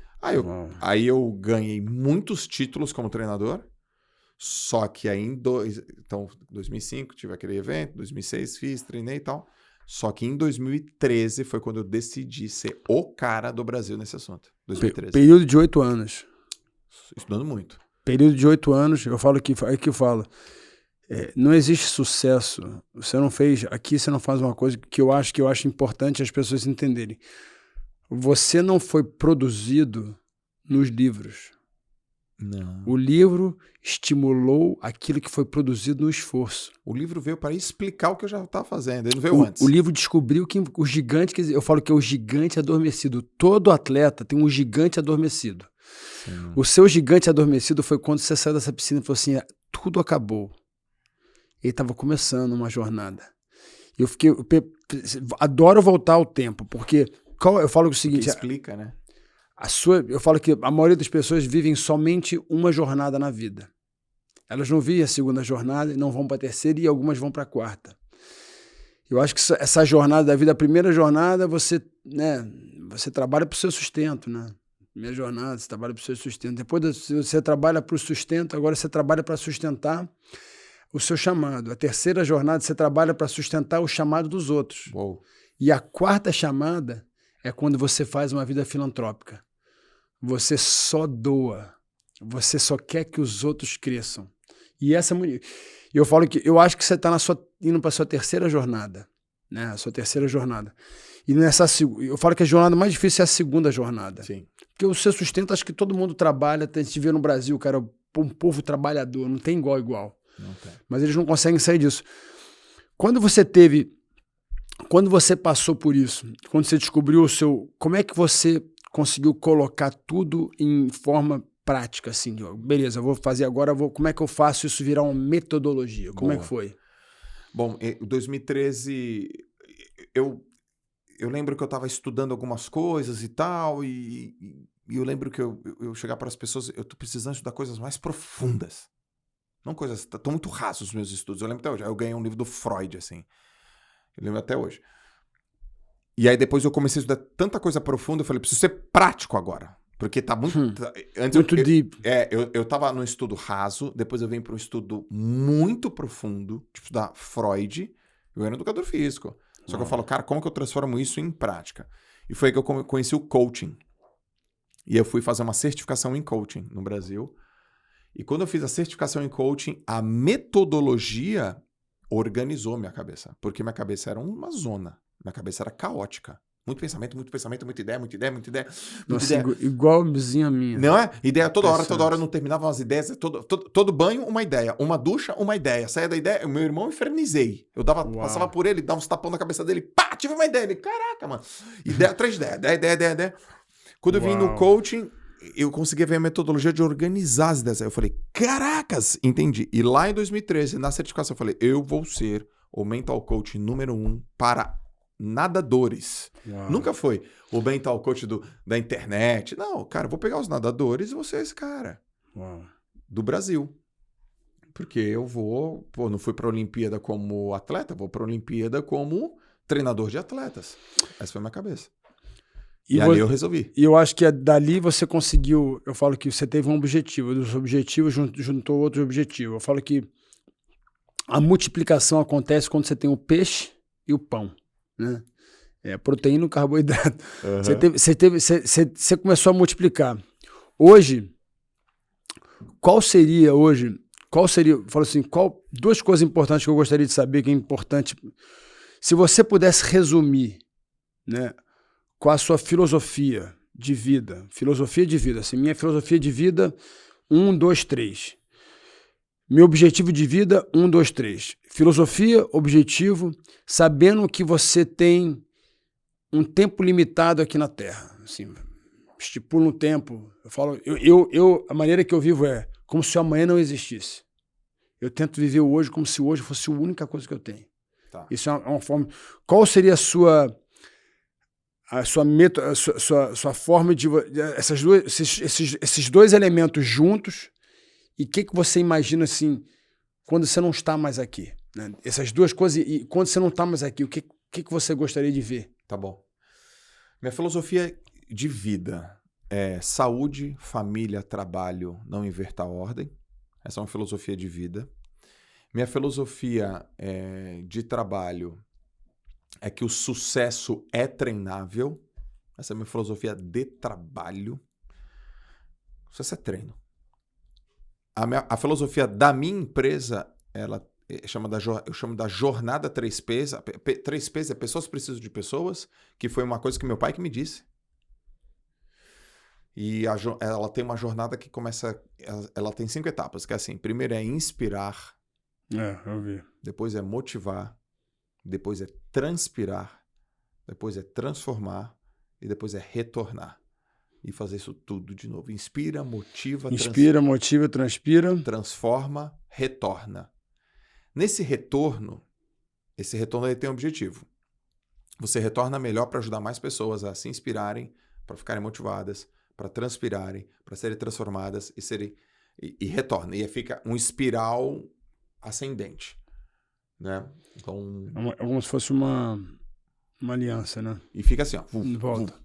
S2: Aí eu ganhei muitos títulos como treinador. Só que aí em 2005 tive aquele evento, 2006 fiz, treinei e tal. Só que em 2013 foi quando eu decidi ser o cara do Brasil nesse assunto. 2013.
S1: Período de 8 anos.
S2: Estudando muito.
S1: Período de 8 anos, eu falo que não existe sucesso. Você não fez, aqui você não faz uma coisa que eu acho importante as pessoas entenderem. Você não foi produzido nos livros.
S2: Não.
S1: O livro estimulou aquilo que foi produzido no esforço.
S2: O livro veio para explicar o que eu já estava fazendo, ele não veio antes.
S1: O livro descobriu que o gigante, eu falo que é o gigante adormecido. Todo atleta tem um gigante adormecido.
S2: Sim.
S1: O seu gigante adormecido foi quando você saiu dessa piscina e falou assim, tudo acabou. Ele estava começando uma jornada. Eu adoro voltar ao tempo, porque eu falo o seguinte...
S2: Porque explica, né?
S1: Eu falo que a maioria das pessoas vivem somente uma jornada na vida. Elas não vivem a segunda jornada e não vão para a terceira e algumas vão para a quarta. Eu acho que essa jornada da vida, a primeira jornada, você trabalha para o seu sustento, né? Primeira jornada, você trabalha para o seu sustento. Depois você trabalha para o sustento, agora você trabalha para sustentar o seu chamado. A terceira jornada, você trabalha para sustentar o chamado dos outros.
S2: Uou.
S1: E a quarta chamada é quando você faz uma vida filantrópica. Você só doa. Você só quer que os outros cresçam. E E eu falo que eu acho que você está indo para a sua terceira jornada, né? A sua terceira jornada. E eu falo que a jornada mais difícil é a segunda jornada.
S2: Sim.
S1: Porque o seu sustento, acho que todo mundo trabalha, a gente vê no Brasil, cara, um povo trabalhador, não tem igual.
S2: Não tem.
S1: Mas eles não conseguem sair disso. Quando você passou por isso, quando você descobriu como é que você conseguiu colocar tudo em forma prática, assim, beleza, eu vou fazer agora, como é que eu faço isso virar uma metodologia? Como é que foi?
S2: Bom, em 2013, eu lembro que eu estava estudando algumas coisas e tal, e eu lembro que eu chegar para as pessoas, eu tô precisando estudar coisas mais profundas. Não coisas, estão muito rasos os meus estudos. Eu lembro até hoje, eu ganhei um livro do Freud, assim. Eu lembro até hoje. E aí depois eu comecei a estudar tanta coisa profunda, eu falei, preciso ser prático agora. Porque tá muito... Antes
S1: muito deep.
S2: Eu tava num estudo raso, depois eu vim para um estudo muito profundo, tipo estudar Freud. Eu era educador físico. Só que eu falo, cara, como que eu transformo isso em prática? E foi aí que eu conheci o coaching. E eu fui fazer uma certificação em coaching no Brasil. E quando eu fiz a certificação em coaching, a metodologia organizou minha cabeça. Porque minha cabeça era uma zona. Minha cabeça era caótica. Muito pensamento, muita ideia.
S1: Nossa, igualzinho a minha.
S2: Não é? Ideia toda hora, não terminava umas ideias. Todo banho, uma ideia. Uma ducha, uma ideia. Saia da ideia, o meu irmão infernizei. Eu passava por ele, dava uns tapão na cabeça dele. Pá, tive uma ideia. Ele, caraca, mano. Ideia atrás de ideia. Quando eu vim no coaching, eu consegui ver a metodologia de organizar as ideias. Aí eu falei, caracas, entendi. E lá em 2013, na certificação, eu falei, eu vou ser o mental coach número 1 para nadadores.
S1: Uau.
S2: Nunca foi o mental coach da internet. Não, cara, eu vou pegar os nadadores e vou ser esse cara.
S1: Uau.
S2: Do Brasil. Porque eu não fui pra Olimpíada como atleta, vou pra Olimpíada como treinador de atletas. Essa foi a minha cabeça. E ali eu resolvi.
S1: E eu acho que dali você conseguiu, eu falo que você teve um objetivo, dos objetivos juntou outro objetivo. Eu falo que a multiplicação acontece quando você tem o peixe e o pão, né? Proteína e carboidrato. Uhum. Você começou a multiplicar. Hoje, falo assim, duas coisas importantes que eu gostaria de saber, que é importante. Se você pudesse resumir, né, com a sua filosofia de vida. Assim, minha filosofia de vida, 1, 2, 3. Meu objetivo de vida, 1, 2, 3. Filosofia, objetivo, sabendo que você tem um tempo limitado aqui na Terra. Assim, estipula um tempo. Eu falo, a maneira que eu vivo é como se o amanhã não existisse. Eu tento viver o hoje como se o hoje fosse a única coisa que eu tenho. Tá. Isso é uma forma... Qual seria a sua forma de... Esses dois elementos juntos, e o que você imagina assim, quando você não está mais aqui? Né? Essas duas coisas, e quando você não está mais aqui, o que você gostaria de ver?
S2: Tá bom. Minha filosofia de vida é saúde, família, trabalho, não inverta a ordem. Essa é uma filosofia de vida. Minha filosofia de trabalho é que o sucesso é treinável. Essa é a minha filosofia de trabalho. Sucesso é treino. A filosofia da minha empresa, eu chamo da jornada 3Ps. 3Ps é pessoas precisam de pessoas, que foi uma coisa que meu pai que me disse. E ela tem uma jornada que começa... Ela tem 5 etapas, que é assim. Primeiro é inspirar.
S1: Eu vi.
S2: Depois é motivar. Depois é transpirar. Depois é transformar. E depois é retornar. E fazer isso tudo de novo. Inspira, motiva,
S1: motiva, transpira.
S2: Transforma, retorna. Nesse retorno, ele tem um objetivo. Você retorna melhor para ajudar mais pessoas a se inspirarem, para ficarem motivadas, para transpirarem, para serem transformadas e retorna. E aí fica um espiral ascendente, né? Então,
S1: é como se fosse uma aliança, né?
S2: E fica assim, ó.
S1: Volta.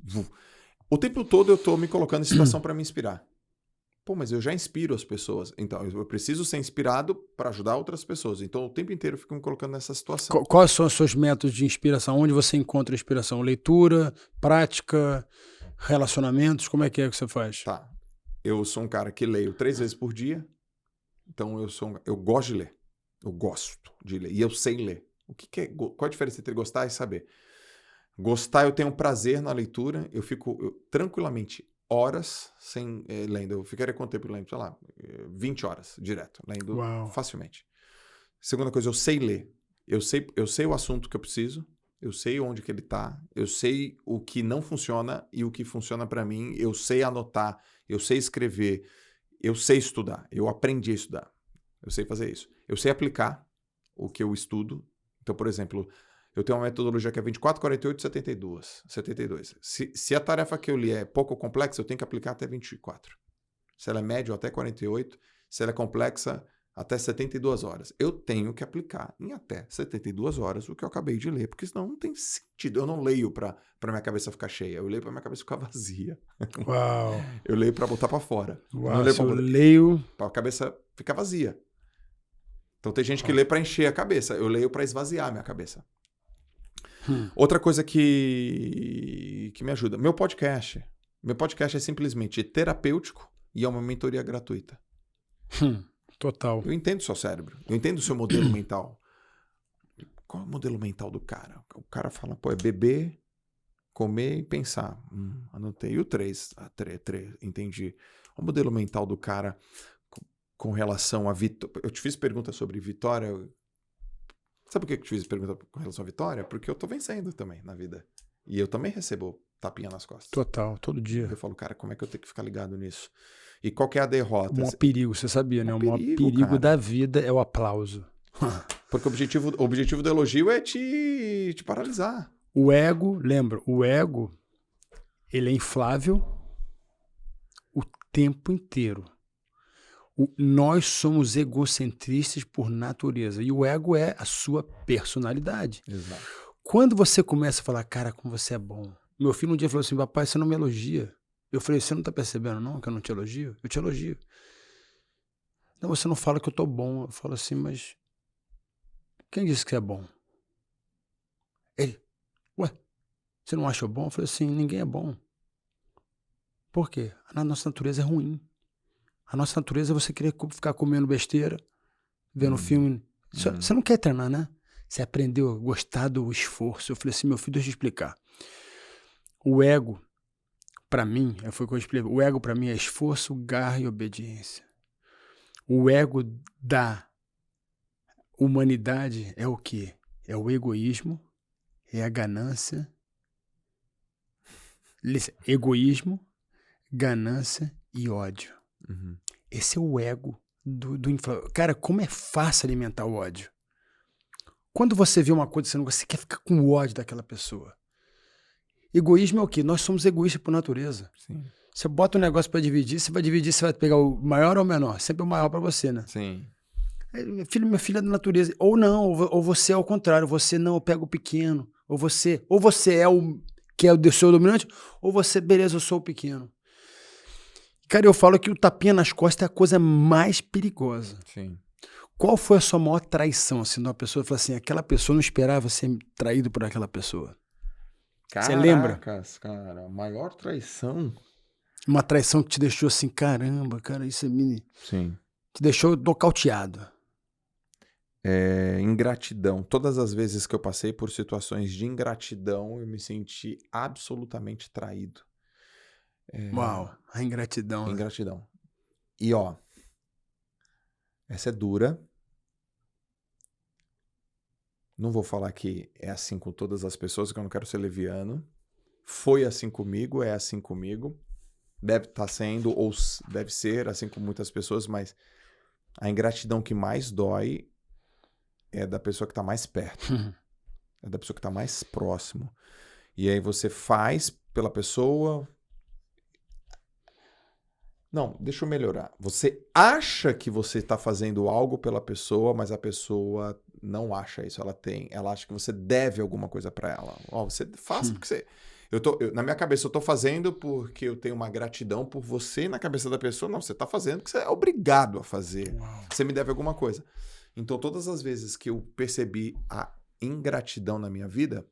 S2: O tempo todo eu tô me colocando em situação para me inspirar. Pô, mas eu já inspiro as pessoas. Então, eu preciso ser inspirado para ajudar outras pessoas. Então, o tempo inteiro eu fico me colocando nessa situação.
S1: Quais são os seus métodos de inspiração? Onde você encontra inspiração? Leitura, prática, relacionamentos? Como é que você faz?
S2: Tá. Eu sou um cara que leio 3 vezes por dia. Então, eu gosto de ler. Eu gosto de ler. E eu sei ler. Qual a diferença entre gostar e saber? Gostar, eu tenho prazer na leitura. Eu fico tranquilamente horas sem lendo. Eu ficaria quanto tempo lendo? Sei lá, 20 horas direto. Lendo facilmente. Segunda coisa, eu sei ler. Eu sei o assunto que eu preciso. Eu sei onde que ele tá. Eu sei o que não funciona e o que funciona para mim. Eu sei anotar. Eu sei escrever. Eu sei estudar. Eu aprendi a estudar. Eu sei fazer isso. Eu sei aplicar o que eu estudo. Então, por exemplo, eu tenho uma metodologia que é 24, 48, 72. Se a tarefa que eu li é pouco complexa, eu tenho que aplicar até 24. Se ela é média, até 48. Se ela é complexa, até 72 horas. Eu tenho que aplicar em até 72 horas o que eu acabei de ler, porque senão não tem sentido. Eu não leio para minha cabeça ficar cheia, eu leio para minha cabeça ficar vazia.
S1: Uau.
S2: Eu leio para botar para fora.
S1: Uau,
S2: Eu não leio
S1: leio
S2: para a cabeça ficar vazia. Então tem gente que lê para encher a cabeça, eu leio para esvaziar a minha cabeça. Outra coisa que me ajuda, meu podcast é simplesmente terapêutico e é uma mentoria gratuita.
S1: Total.
S2: Eu entendo o seu cérebro, eu entendo o seu modelo mental. Qual é o modelo mental do cara? O cara fala, pô, é beber, comer e pensar. Anotei. E o 3? Entendi. O modelo mental do cara com relação a Vitória. Eu te fiz pergunta sobre Vitória. Sabe por que eu te fiz pergunta com relação a Vitória? Porque eu tô vencendo também na vida. E eu também recebo tapinha nas costas.
S1: Total, todo dia.
S2: Eu falo, cara, como é que eu tenho que ficar ligado nisso? E qual que é a derrota?
S1: O maior perigo, você sabia, né? O maior perigo
S2: cara,
S1: da vida é o aplauso.
S2: Porque o objetivo do elogio é te paralisar.
S1: O ego, lembra, o ego, ele é inflável o tempo inteiro. Nós somos egocentristas por natureza. E o ego é a sua personalidade.
S2: Exato.
S1: Quando você começa a falar, cara, como você é bom. Meu filho um dia falou assim, papai, você não me elogia. Eu falei, você não tá percebendo não que eu não te elogio? Eu te elogio. Não, você não fala que eu tô bom. Eu falo assim, mas quem disse que é bom? Ele, ué, você não acha bom? Eu falei assim, ninguém é bom. Por quê? A nossa natureza é ruim. A nossa natureza é você querer ficar comendo besteira, vendo filme. Você não quer treinar, né? Você aprendeu a gostar do esforço. Eu falei assim, meu filho, deixa eu explicar. O ego, para mim, foi o que eu expliquei. O ego para mim é esforço, garra e obediência. O ego da humanidade é o quê? É o egoísmo, é a ganância. Egoísmo, ganância e ódio. Esse é o ego do inflamável. Cara, como é fácil alimentar o ódio. Quando você vê uma coisa, você quer ficar com ódio daquela pessoa. Egoísmo é o quê? Nós somos egoístas por natureza.
S2: Sim.
S1: Você bota um negócio para dividir, você vai pegar o maior ou o menor? Sempre o maior para você, né?
S2: Sim.
S1: Minha filha é da natureza. Ou não, ou você é ao contrário. Você não, eu pego o pequeno. Ou você é o que é o seu dominante, ou você, beleza, eu sou o pequeno. Cara, eu falo que o tapinha nas costas é a coisa mais perigosa.
S2: Sim.
S1: Qual foi a sua maior traição? Assim, uma pessoa fala assim, aquela pessoa não esperava ser traído por aquela pessoa. Você lembra?
S2: Cara, a maior traição.
S1: Uma traição que te deixou assim, caramba, cara, isso é mini.
S2: Sim.
S1: Te deixou nocauteado.
S2: Ingratidão. Todas as vezes que eu passei por situações de ingratidão, eu me senti absolutamente traído.
S1: Uau, a ingratidão.
S2: Ingratidão. E ó, essa é dura. Não vou falar que é assim com todas as pessoas, que eu não quero ser leviano. Foi assim comigo, é assim comigo. Deve estar sendo, ou deve ser assim com muitas pessoas, mas a ingratidão que mais dói é da pessoa que está mais perto. É da pessoa que está mais próximo. E aí você faz pela pessoa. Não, deixa eu melhorar. Você acha que você está fazendo algo pela pessoa, mas a pessoa não acha isso. Ela acha que você deve alguma coisa para ela. Você faça porque você... na minha cabeça eu estou fazendo porque eu tenho uma gratidão por você, e na cabeça da pessoa, não, você está fazendo porque você é obrigado a fazer.
S1: Uau.
S2: Você me deve alguma coisa. Então, todas as vezes que eu percebi a ingratidão na minha vida,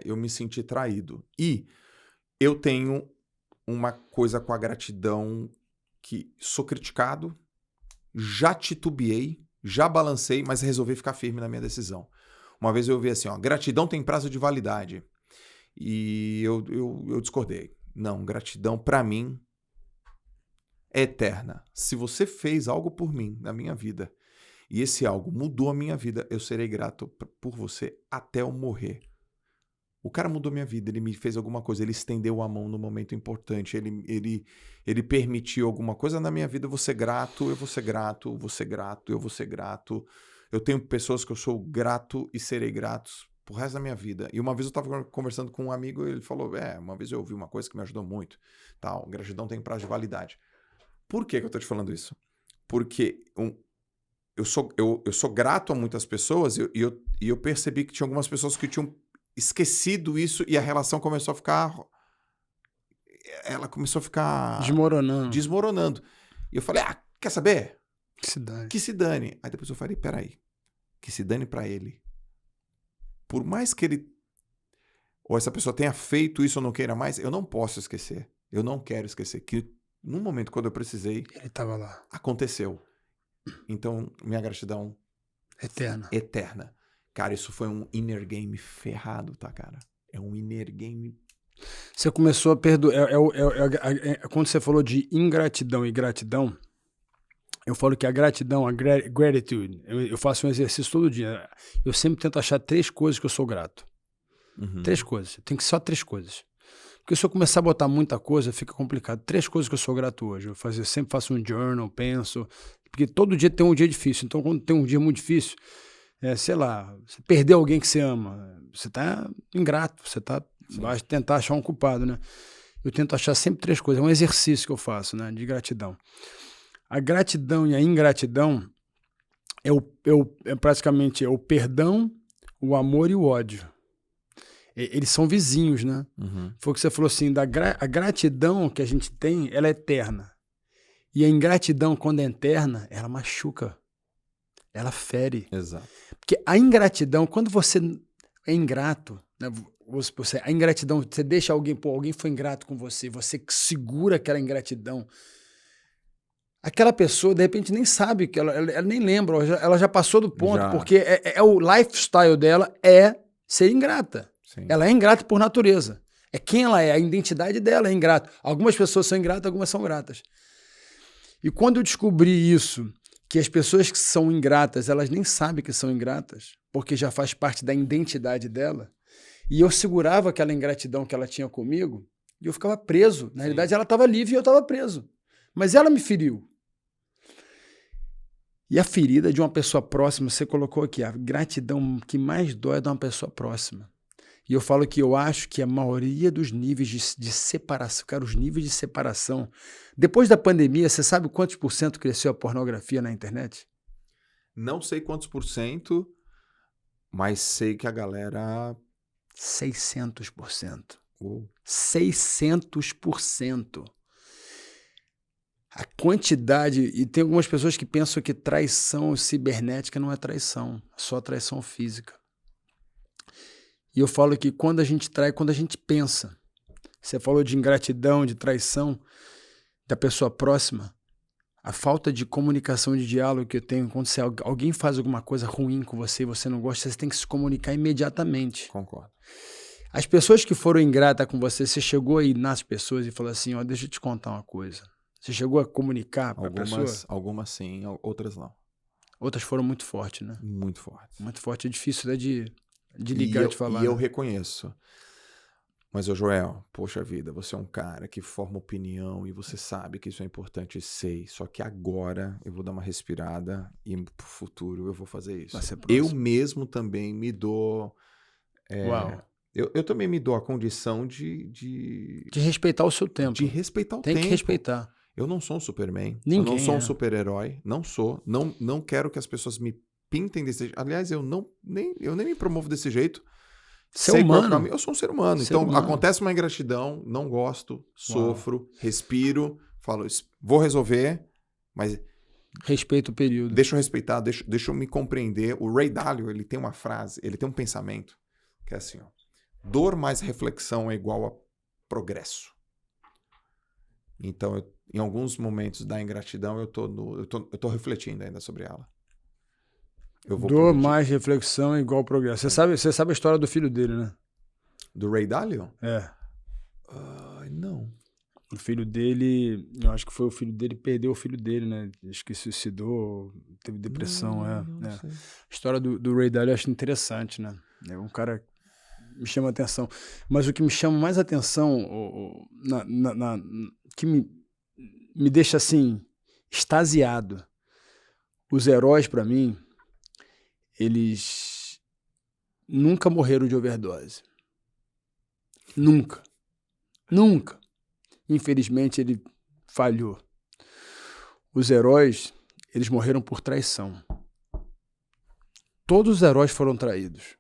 S2: eu me senti traído. E eu tenho uma coisa com a gratidão que sou criticado, já titubeei, já balancei, mas resolvi ficar firme na minha decisão. Uma vez eu ouvi assim, ó, gratidão tem prazo de validade. E eu discordei. Não, gratidão pra mim é eterna. Se você fez algo por mim na minha vida e esse algo mudou a minha vida, eu serei grato por você até eu morrer. O cara mudou minha vida, ele me fez alguma coisa, ele estendeu a mão no momento importante, ele permitiu alguma coisa na minha vida, eu vou ser grato, eu vou ser grato, vou ser grato, eu vou ser grato. Eu tenho pessoas que eu sou grato e serei grato pro resto da minha vida. E uma vez eu estava conversando com um amigo e ele falou, uma vez eu ouvi uma coisa que me ajudou muito, tal, gratidão tem prazo de validade. Por que eu tô te falando isso? Porque eu sou grato a muitas pessoas e eu percebi que tinha algumas pessoas que tinham esquecido isso e a relação começou a ficar... Ela começou a ficar... Desmoronando. E eu falei, quer saber?
S1: Que se dane.
S2: Que se dane. Aí depois eu falei, peraí. Que se dane pra ele. Por mais que ele... Ou essa pessoa tenha feito isso ou não queira mais, eu não posso esquecer. Eu não quero esquecer. Que no momento quando eu precisei...
S1: Ele tava lá.
S2: Aconteceu. Então, minha gratidão... Eterna. Cara, isso foi um inner game ferrado, tá, cara? É um inner game...
S1: Você começou a perdoar... Quando você falou de ingratidão e gratidão, eu falo que a gratidão, a gratitude, eu faço um exercício todo dia. Eu sempre tento achar 3 coisas que eu sou grato. 3 coisas. Tem que ser só 3 coisas. Porque se eu começar a botar muita coisa, fica complicado. 3 coisas que eu sou grato hoje. Eu sempre faço um journal, penso. Porque todo dia tem um dia difícil. Então, quando tem um dia muito difícil, sei lá, você perdeu alguém que você ama, você tá ingrato, você vai tentar achar um culpado, né? Eu tento achar sempre 3 coisas. É um exercício que eu faço, né? De gratidão. A gratidão e a ingratidão é praticamente o perdão, o amor e o ódio. Eles são vizinhos, né? Foi o que você falou assim, a gratidão que a gente tem, ela é eterna. E a ingratidão, quando é eterna, ela machuca. Ela fere.
S2: Exato.
S1: Porque a ingratidão, quando você é ingrato, né? A ingratidão, você deixa alguém foi ingrato com você, você segura aquela ingratidão. Aquela pessoa, de repente, nem sabe, que ela nem lembra, ela já passou do ponto, porque o lifestyle dela é ser ingrata.
S2: Sim.
S1: Ela é ingrata por natureza. É quem ela é, a identidade dela é ingrata. Algumas pessoas são ingratas, algumas são gratas. E quando eu descobri isso, que as pessoas que são ingratas, elas nem sabem que são ingratas, porque já faz parte da identidade dela, e eu segurava aquela ingratidão que ela tinha comigo, e eu ficava preso. Na realidade, ela estava livre e eu estava preso. Mas ela me feriu. E a ferida de uma pessoa próxima, você colocou aqui, a gratidão que mais dói é de uma pessoa próxima. E eu falo que eu acho que a maioria dos níveis de separação, cara, os níveis de separação. Depois da pandemia, você sabe quantos % cresceu a pornografia na internet?
S2: Não sei quantos %, mas sei que a galera...
S1: 600%. 600%. A quantidade... E tem algumas pessoas que pensam que traição cibernética não é traição, só traição física. E eu falo que quando a gente trai, quando a gente pensa. Você falou de ingratidão, de traição da pessoa próxima. A falta de comunicação, de diálogo que eu tenho, quando alguém faz alguma coisa ruim com você e você não gosta, você tem que se comunicar imediatamente.
S2: Concordo.
S1: As pessoas que foram ingratas com você, você chegou aí nas pessoas e falou assim, deixa eu te contar uma coisa. Você chegou a comunicar para a pessoa?
S2: Algumas sim, outras não.
S1: Outras foram muito fortes, né?
S2: Muito fortes.
S1: Muito forte, é difícil, né, de ligar e de falar.
S2: E eu reconheço. Mas, Joel, poxa vida, você é um cara que forma opinião e você sabe que isso é importante, sei. Só que agora eu vou dar uma respirada e pro futuro eu vou fazer isso. Eu mesmo também me dou...
S1: Uau.
S2: Eu também me dou a condição de
S1: respeitar o seu tempo.
S2: De respeitar o tempo.
S1: Tem que respeitar.
S2: Eu não sou um Superman.
S1: Ninguém
S2: eu não sou um super-herói. Não sou. Não quero que as pessoas me pintem desse jeito. Aliás, eu nem me promovo desse jeito.
S1: Ser humano.
S2: Eu sou um ser humano. Então, acontece uma ingratidão, não gosto, sofro, respiro, falo, vou resolver, mas...
S1: Respeito o período.
S2: Deixa eu respeitar, deixa eu me compreender. O Ray Dalio, ele tem uma frase, ele tem um pensamento, que é assim, ó. Dor mais reflexão é igual a progresso. Então, em alguns momentos da ingratidão, eu tô refletindo ainda sobre ela. Eu vou
S1: Dor
S2: progredir.
S1: mais reflexão é igual progresso. Você sabe a história do filho dele, né?
S2: Do Ray Dalio?
S1: É.
S2: Não.
S1: O filho dele, eu acho que foi o filho dele, perdeu o filho dele, né? Acho que suicidou, teve depressão,
S2: Não sei.
S1: A história do Ray Dalio eu acho interessante, né? É um cara que me chama a atenção. Mas o que me chama mais atenção, que me deixa assim, extasiado, os heróis, pra mim, eles nunca morreram de overdose. Nunca. Nunca. Infelizmente, ele falhou. Os heróis, eles morreram por traição. Todos os heróis foram traídos.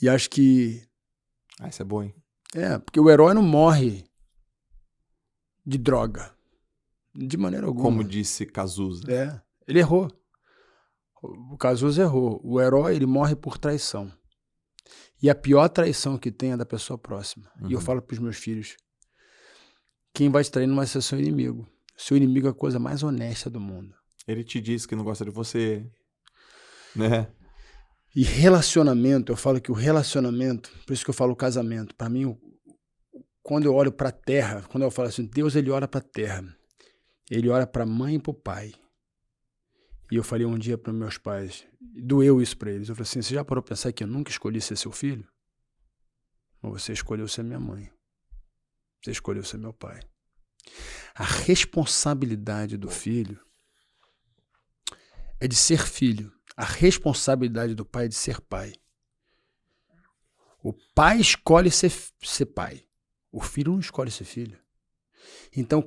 S1: E acho que...
S2: Isso é bom, hein?
S1: porque o herói não morre de droga. De maneira alguma.
S2: Como disse Cazuza.
S1: Ele errou. O Cazuza errou. O herói, ele morre por traição. E a pior traição que tem é da pessoa próxima. E eu falo para os meus filhos, quem vai te trair não vai ser seu inimigo. Seu inimigo é a coisa mais honesta do mundo.
S2: Ele te disse que não gosta de você, né?
S1: E relacionamento, eu falo que o relacionamento, por isso que eu falo casamento, para mim, quando eu olho para a terra, quando eu falo assim, Deus, ele olha para a terra, ele olha para a mãe e para o pai. E eu falei um dia para meus pais, doeu isso para eles, eu falei assim, você já parou para pensar que eu nunca escolhi ser seu filho? Mas você escolheu ser minha mãe. Você escolheu ser meu pai. A responsabilidade do filho é de ser filho. A responsabilidade do pai é de ser pai. O pai escolhe ser pai. O filho não escolhe ser filho. Então,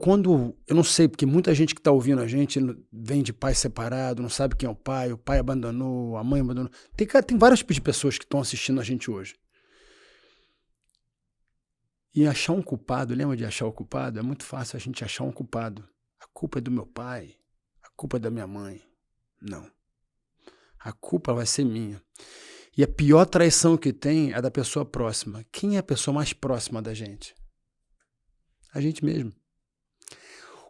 S1: eu não sei, porque muita gente que está ouvindo a gente vem de pai separado, não sabe quem é o pai abandonou, a mãe abandonou. Tem vários tipos de pessoas que estão assistindo a gente hoje. E achar um culpado, lembra de achar o culpado? É muito fácil a gente achar um culpado. A culpa é do meu pai, a culpa é da minha mãe. Não. A culpa vai ser minha. E a pior traição que tem é da pessoa próxima. Quem é a pessoa mais próxima da gente? A gente mesmo.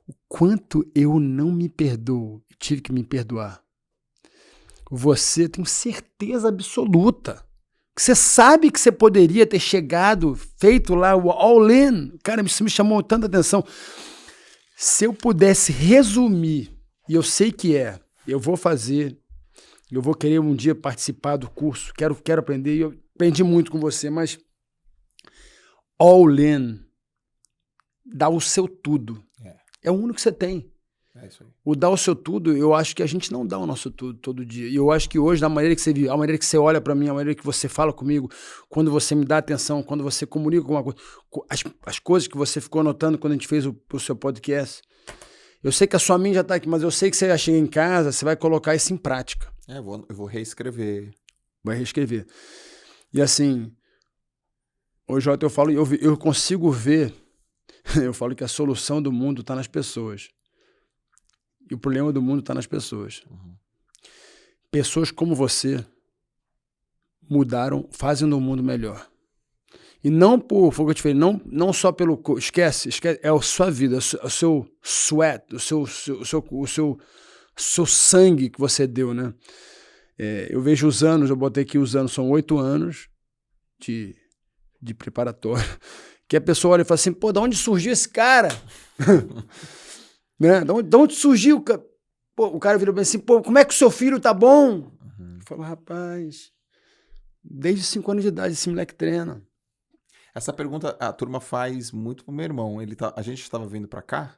S1: O quanto eu não me perdoo, tive que me perdoar. Você, tenho certeza absoluta, que você sabe que você poderia ter chegado, feito lá o all-in. Cara, isso me chamou tanta atenção. Se eu pudesse resumir, e eu sei que eu vou fazer, eu vou querer um dia participar do curso, quero aprender, e eu aprendi muito com você, mas all-in, dá o seu tudo. É o único que você tem.
S2: É isso aí.
S1: O dar o seu tudo, eu acho que a gente não dá o nosso tudo todo dia. E eu acho que hoje, da maneira que você vive, a maneira que você olha pra mim, a maneira que você fala comigo, quando você me dá atenção, quando você comunica alguma coisa, as coisas que você ficou anotando quando a gente fez o seu podcast, eu sei que a sua mente já tá aqui, mas eu sei que você já chega em casa, você vai colocar isso em prática.
S2: Eu vou reescrever.
S1: Vai reescrever. E assim, hoje eu falo, eu consigo ver, eu falo que a solução do mundo está nas pessoas. E o problema do mundo está nas pessoas. Pessoas como você mudaram, fazem do mundo melhor. E não foi o que eu te falei, não só pelo... Esquece, é a sua vida, o seu sweat, o seu sangue que você deu, né? Eu vejo os anos, eu botei aqui os anos, são 8 anos de preparatório, que a pessoa olha e fala assim, pô, de onde surgiu esse cara? Né? De onde surgiu? Pô, o cara virou bem assim, pô, como é que o seu filho tá bom? Eu falo, rapaz, desde 5 anos de idade esse moleque treina.
S2: Essa pergunta a turma faz muito pro meu irmão. A gente estava vindo pra cá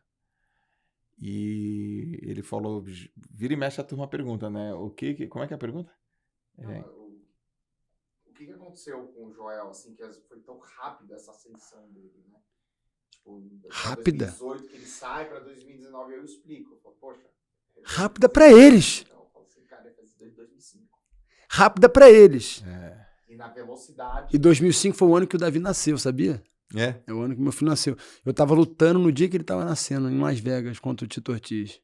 S2: e ele falou, vira e mexe a turma pergunta, né? Como é que é a pergunta?
S3: O que aconteceu com o Joel, assim, que foi tão rápida essa ascensão dele, né? Tipo,
S1: Rápida?
S3: 2018 que ele sai pra 2019, eu explico. Eu falo, poxa...
S1: Rápida pra eles.
S3: Então, eu falo assim, cara, faz desde 2005.
S1: Rápida pra eles.
S3: E na velocidade...
S1: E 2005 foi o ano que o Davi nasceu, sabia? É o ano que meu filho nasceu. Eu tava lutando no dia que ele tava nascendo, em Las Vegas, contra o Tito Ortiz.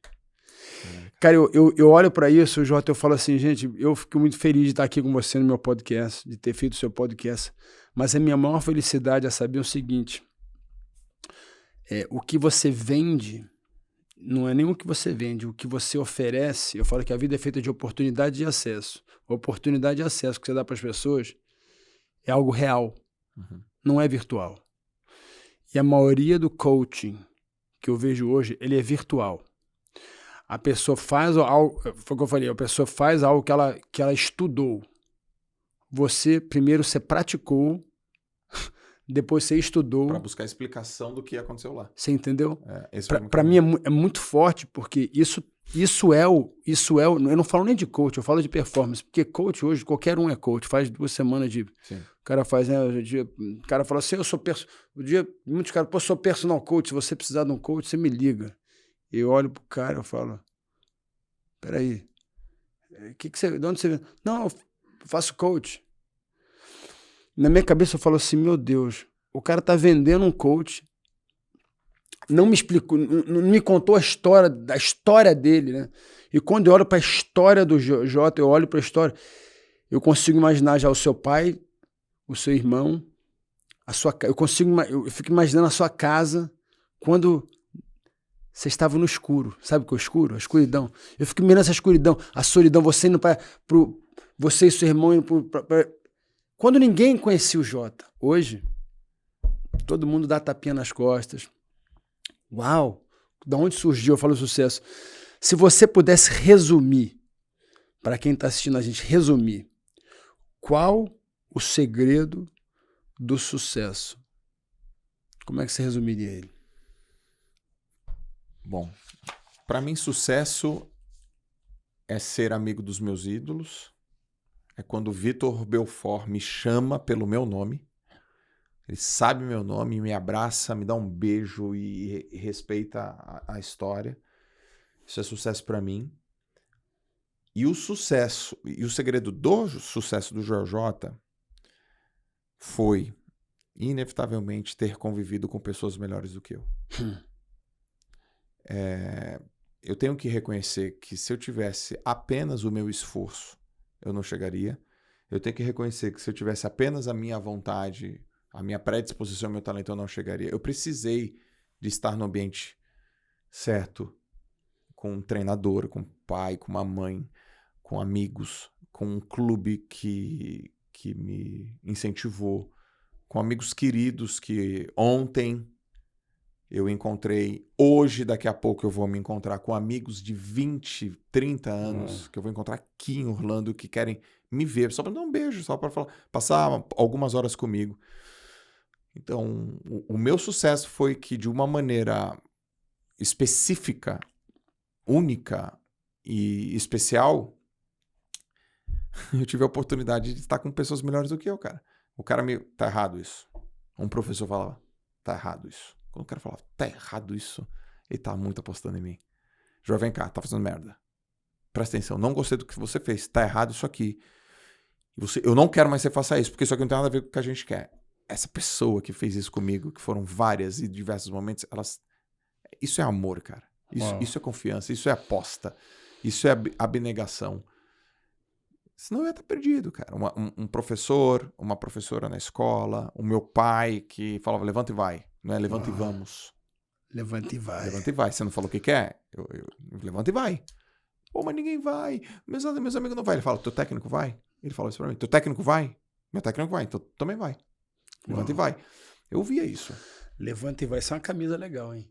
S1: Cara, eu olho pra isso, Jota, eu falo assim, gente, eu fico muito feliz de estar aqui com você no meu podcast, de ter feito o seu podcast, mas a minha maior felicidade é saber o seguinte, o que você vende não é nem o que você vende, o que você oferece. Eu falo que a vida é feita de oportunidade e acesso. A oportunidade e acesso que você dá para as pessoas é algo real, não é virtual. E a maioria do coaching que eu vejo hoje, ele é virtual. A pessoa faz algo, foi o que eu falei, a pessoa faz algo que ela estudou. Você, primeiro, você praticou, depois você estudou.
S2: Para buscar explicação do que aconteceu lá.
S1: Você entendeu?
S2: Para
S1: Para mim é muito forte, porque isso é o. Eu não falo nem de coach, eu falo de performance. Porque coach hoje, qualquer um é coach. Faz 2 semanas de.
S2: Sim.
S1: O cara faz, né? O cara fala assim: eu sou. Muitos caras, pô, sou personal coach. Se você precisar de um coach, você me liga. Eu olho pro cara, eu falo: peraí, de onde você vem? Não, eu faço coach. Na minha cabeça eu falo assim: meu Deus, o cara tá vendendo um coach. Não me explicou, não me contou a história dele, né? E quando eu olho para a história do Jota, eu olho para a história, eu consigo imaginar já o seu pai, o seu irmão, eu fico imaginando a sua casa quando você estava no escuro. Sabe o que é o escuro? A escuridão. Eu fico mirando essa escuridão, a solidão, você indo você e seu irmão indo Quando ninguém conhecia o Jota. Hoje, todo mundo dá tapinha nas costas. Uau! Da onde surgiu, eu falo, o sucesso? Se você pudesse resumir, para quem está assistindo a gente, resumir, qual o segredo do sucesso? Como é que você resumiria ele?
S2: Bom, para mim, sucesso é ser amigo dos meus ídolos, é quando o Vitor Belfort me chama pelo meu nome. Ele sabe meu nome, me abraça, me dá um beijo e respeita a história. Isso é sucesso para mim. E o sucesso, e o segredo do sucesso do Jota foi, inevitavelmente, ter convivido com pessoas melhores do que eu. Eu tenho que reconhecer que se eu tivesse apenas o meu esforço, eu não chegaria. Eu tenho que reconhecer que se eu tivesse apenas a minha vontade, a minha predisposição, meu talento, eu não chegaria. Eu precisei de estar no ambiente certo, com um treinador, com um pai, com uma mãe, com amigos, com um clube que me incentivou, com amigos queridos que ontem eu encontrei, hoje, daqui a pouco eu vou me encontrar com amigos de 20, 30 anos, que eu vou encontrar aqui em Orlando, que querem me ver, só para dar um beijo, só para passar algumas horas comigo. Então, o meu sucesso foi que, de uma maneira específica, única e especial, eu tive a oportunidade de estar com pessoas melhores do que eu, cara. O cara tá errado isso. Um professor falava, tá errado isso. Quando o cara falava, tá errado isso, ele tá muito apostando em mim. João, vem cá, tá fazendo merda. Presta atenção, não gostei do que você fez, tá errado isso aqui. Eu não quero mais que você faça isso, porque isso aqui não tem nada a ver com o que a gente quer. Essa pessoa que fez isso comigo, que foram várias e diversos momentos, isso é amor, cara. Isso é confiança, isso é aposta, isso é abnegação. Senão eu ia estar perdido, cara. Um professor, uma professora na escola, o meu pai que falava, levanta e vai. Não é levanta e vamos.
S1: Levanta e vai.
S2: Levanta e vai. Você não falou o que quer? Eu levanta e vai. Pô, mas ninguém vai. Meus amigos não vai. Ele fala, teu técnico vai? Ele fala isso pra mim. Teu técnico vai? Meu técnico vai, então também vai. Levanta e vai. Eu via isso.
S1: Levanta e vai. Isso é uma camisa legal, hein?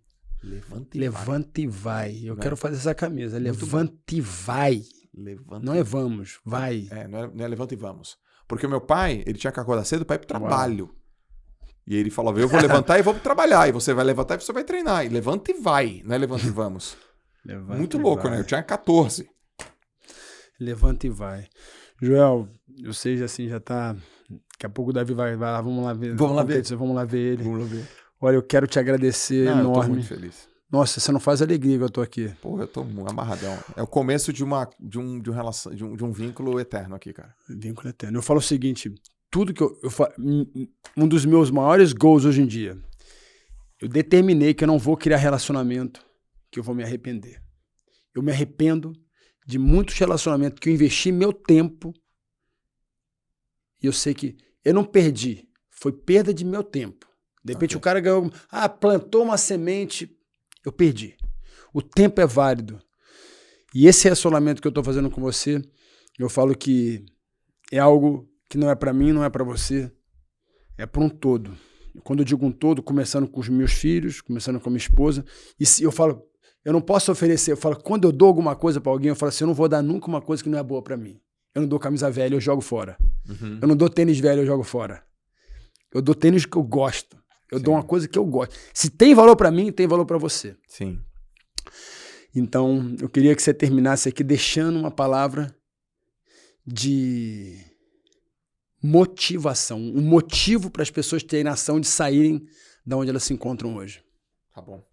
S2: Levanta
S1: e vai. Eu
S2: Não
S1: quero fazer essa camisa. Levanta e vai.
S2: Levanta.
S1: Não é vamos, vai.
S2: Não é levanta e vamos. Porque o meu pai, ele tinha que acordar cedo para ir pro trabalho. Uau. E ele falava, eu vou levantar e vou trabalhar. E você vai levantar e você vai treinar. E levanta e vai, não é levanta e vamos. Muito louco,
S1: vai.
S2: Né? Eu tinha 14.
S1: Levanta e vai. Joel, eu sei assim, já tá... Daqui a pouco o Davi vai lá, vamos lá ver. Vamos lá ver ele. Vamos lá ver. Olha, eu quero te agradecer enorme.
S2: Eu tô muito feliz.
S1: Nossa, você não faz alegria que eu tô aqui.
S2: Pô, eu tô amarradão. É o começo de um vínculo eterno aqui, cara.
S1: Vínculo eterno. Eu falo o seguinte, tudo que eu um dos meus maiores goals hoje em dia, eu determinei que eu não vou criar relacionamento que eu vou me arrepender. Eu me arrependo de muitos relacionamentos que eu investi meu tempo e eu sei que eu não perdi, foi perda de meu tempo. De repente o cara ganhou, plantou uma semente, eu perdi. O tempo é válido. E esse relacionamento que eu estou fazendo com você, eu falo que é algo que não é para mim, não é para você, é para um todo. Quando eu digo um todo, começando com os meus filhos, começando com a minha esposa, e se eu falo, eu não posso oferecer, eu falo, quando eu dou alguma coisa para alguém, eu falo assim, eu não vou dar nunca uma coisa que não é boa para mim. Eu não dou camisa velha, eu jogo fora. Eu não dou tênis velho, eu jogo fora. Eu dou tênis que eu gosto. Eu dou uma coisa que eu gosto. Se tem valor para mim, tem valor para você.
S2: Sim.
S1: Então, eu queria que você terminasse aqui deixando uma palavra de motivação, um motivo para as pessoas terem ação de saírem da onde elas se encontram hoje.
S2: Tá bom.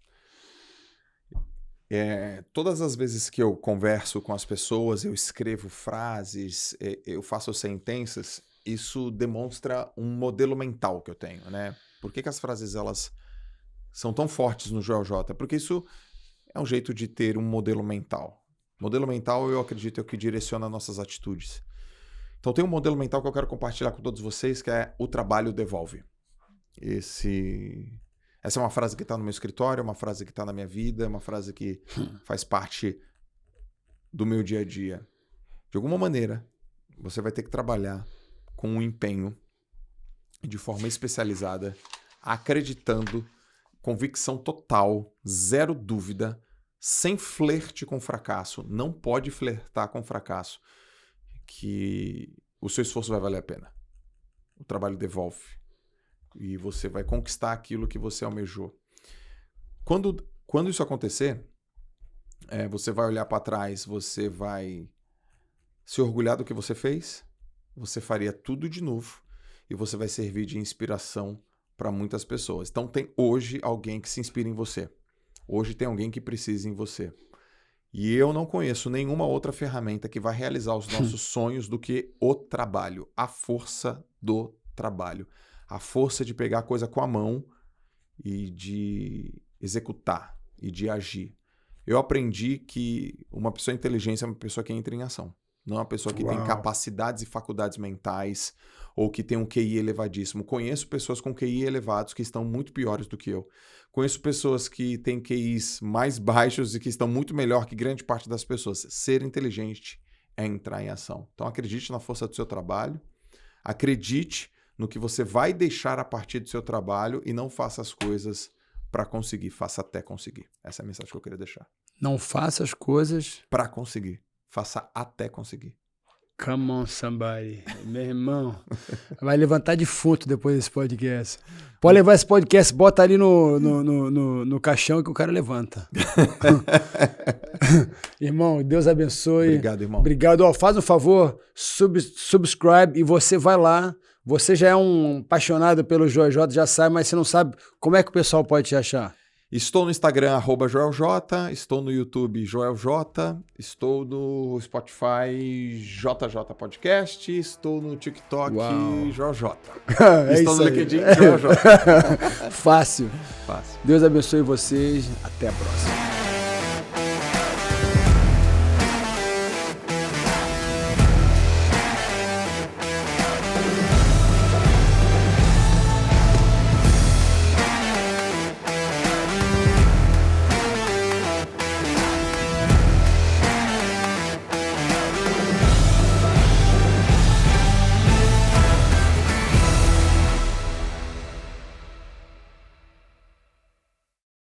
S2: Todas as vezes que eu converso com as pessoas, eu escrevo frases, eu faço sentenças, isso demonstra um modelo mental que eu tenho, né? Por que as frases elas são tão fortes no Joel J? Porque isso é um jeito de ter um modelo mental. Modelo mental, eu acredito, é o que direciona nossas atitudes. Então tem um modelo mental que eu quero compartilhar com todos vocês, que é o trabalho devolve. Essa é uma frase que está no meu escritório, é uma frase que está na minha vida, é uma frase que faz parte do meu dia a dia. De alguma maneira, você vai ter que trabalhar com um empenho de forma especializada, acreditando, convicção total, zero dúvida, sem flerte com fracasso. Não pode flertar com fracasso, que o seu esforço vai valer a pena. O trabalho devolve. E você vai conquistar aquilo que você almejou. Quando isso acontecer, você vai olhar para trás, você vai se orgulhar do que você fez, você faria tudo de novo e você vai servir de inspiração para muitas pessoas. Então tem hoje alguém que se inspira em você. Hoje tem alguém que precisa em você. E eu não conheço nenhuma outra ferramenta que vai realizar os nossos sonhos do que o trabalho, a força do trabalho. A força de pegar a coisa com a mão e de executar e de agir. Eu aprendi que uma pessoa inteligente é uma pessoa que entra em ação. Não é uma pessoa que tem capacidades e faculdades mentais ou que tem um QI elevadíssimo. Conheço pessoas com QI elevados que estão muito piores do que eu. Conheço pessoas que têm QIs mais baixos e que estão muito melhor que grande parte das pessoas. Ser inteligente é entrar em ação. Então acredite na força do seu trabalho, acredite no que você vai deixar a partir do seu trabalho e não faça as coisas para conseguir, faça até conseguir. Essa é a mensagem que eu queria deixar.
S1: Não faça as coisas
S2: para conseguir, faça até conseguir.
S1: Come on, somebody. Meu irmão, vai levantar defunto depois desse podcast. Pode levar esse podcast, bota ali no caixão que o cara levanta. Irmão, Deus abençoe.
S2: Obrigado, irmão.
S1: Obrigado. Ó, faz um favor, subscribe e você vai lá. Você já é um apaixonado pelo Joel J, já sabe, mas você não sabe como é que o pessoal pode te achar.
S2: Estou no Instagram, @JoelJ, estou no YouTube, JoelJ, estou no Spotify, JJ Podcast, estou no TikTok, JoelJ. Estou no LinkedIn, JoelJ.
S1: Fácil.
S2: Fácil.
S1: Deus abençoe vocês. Até a próxima.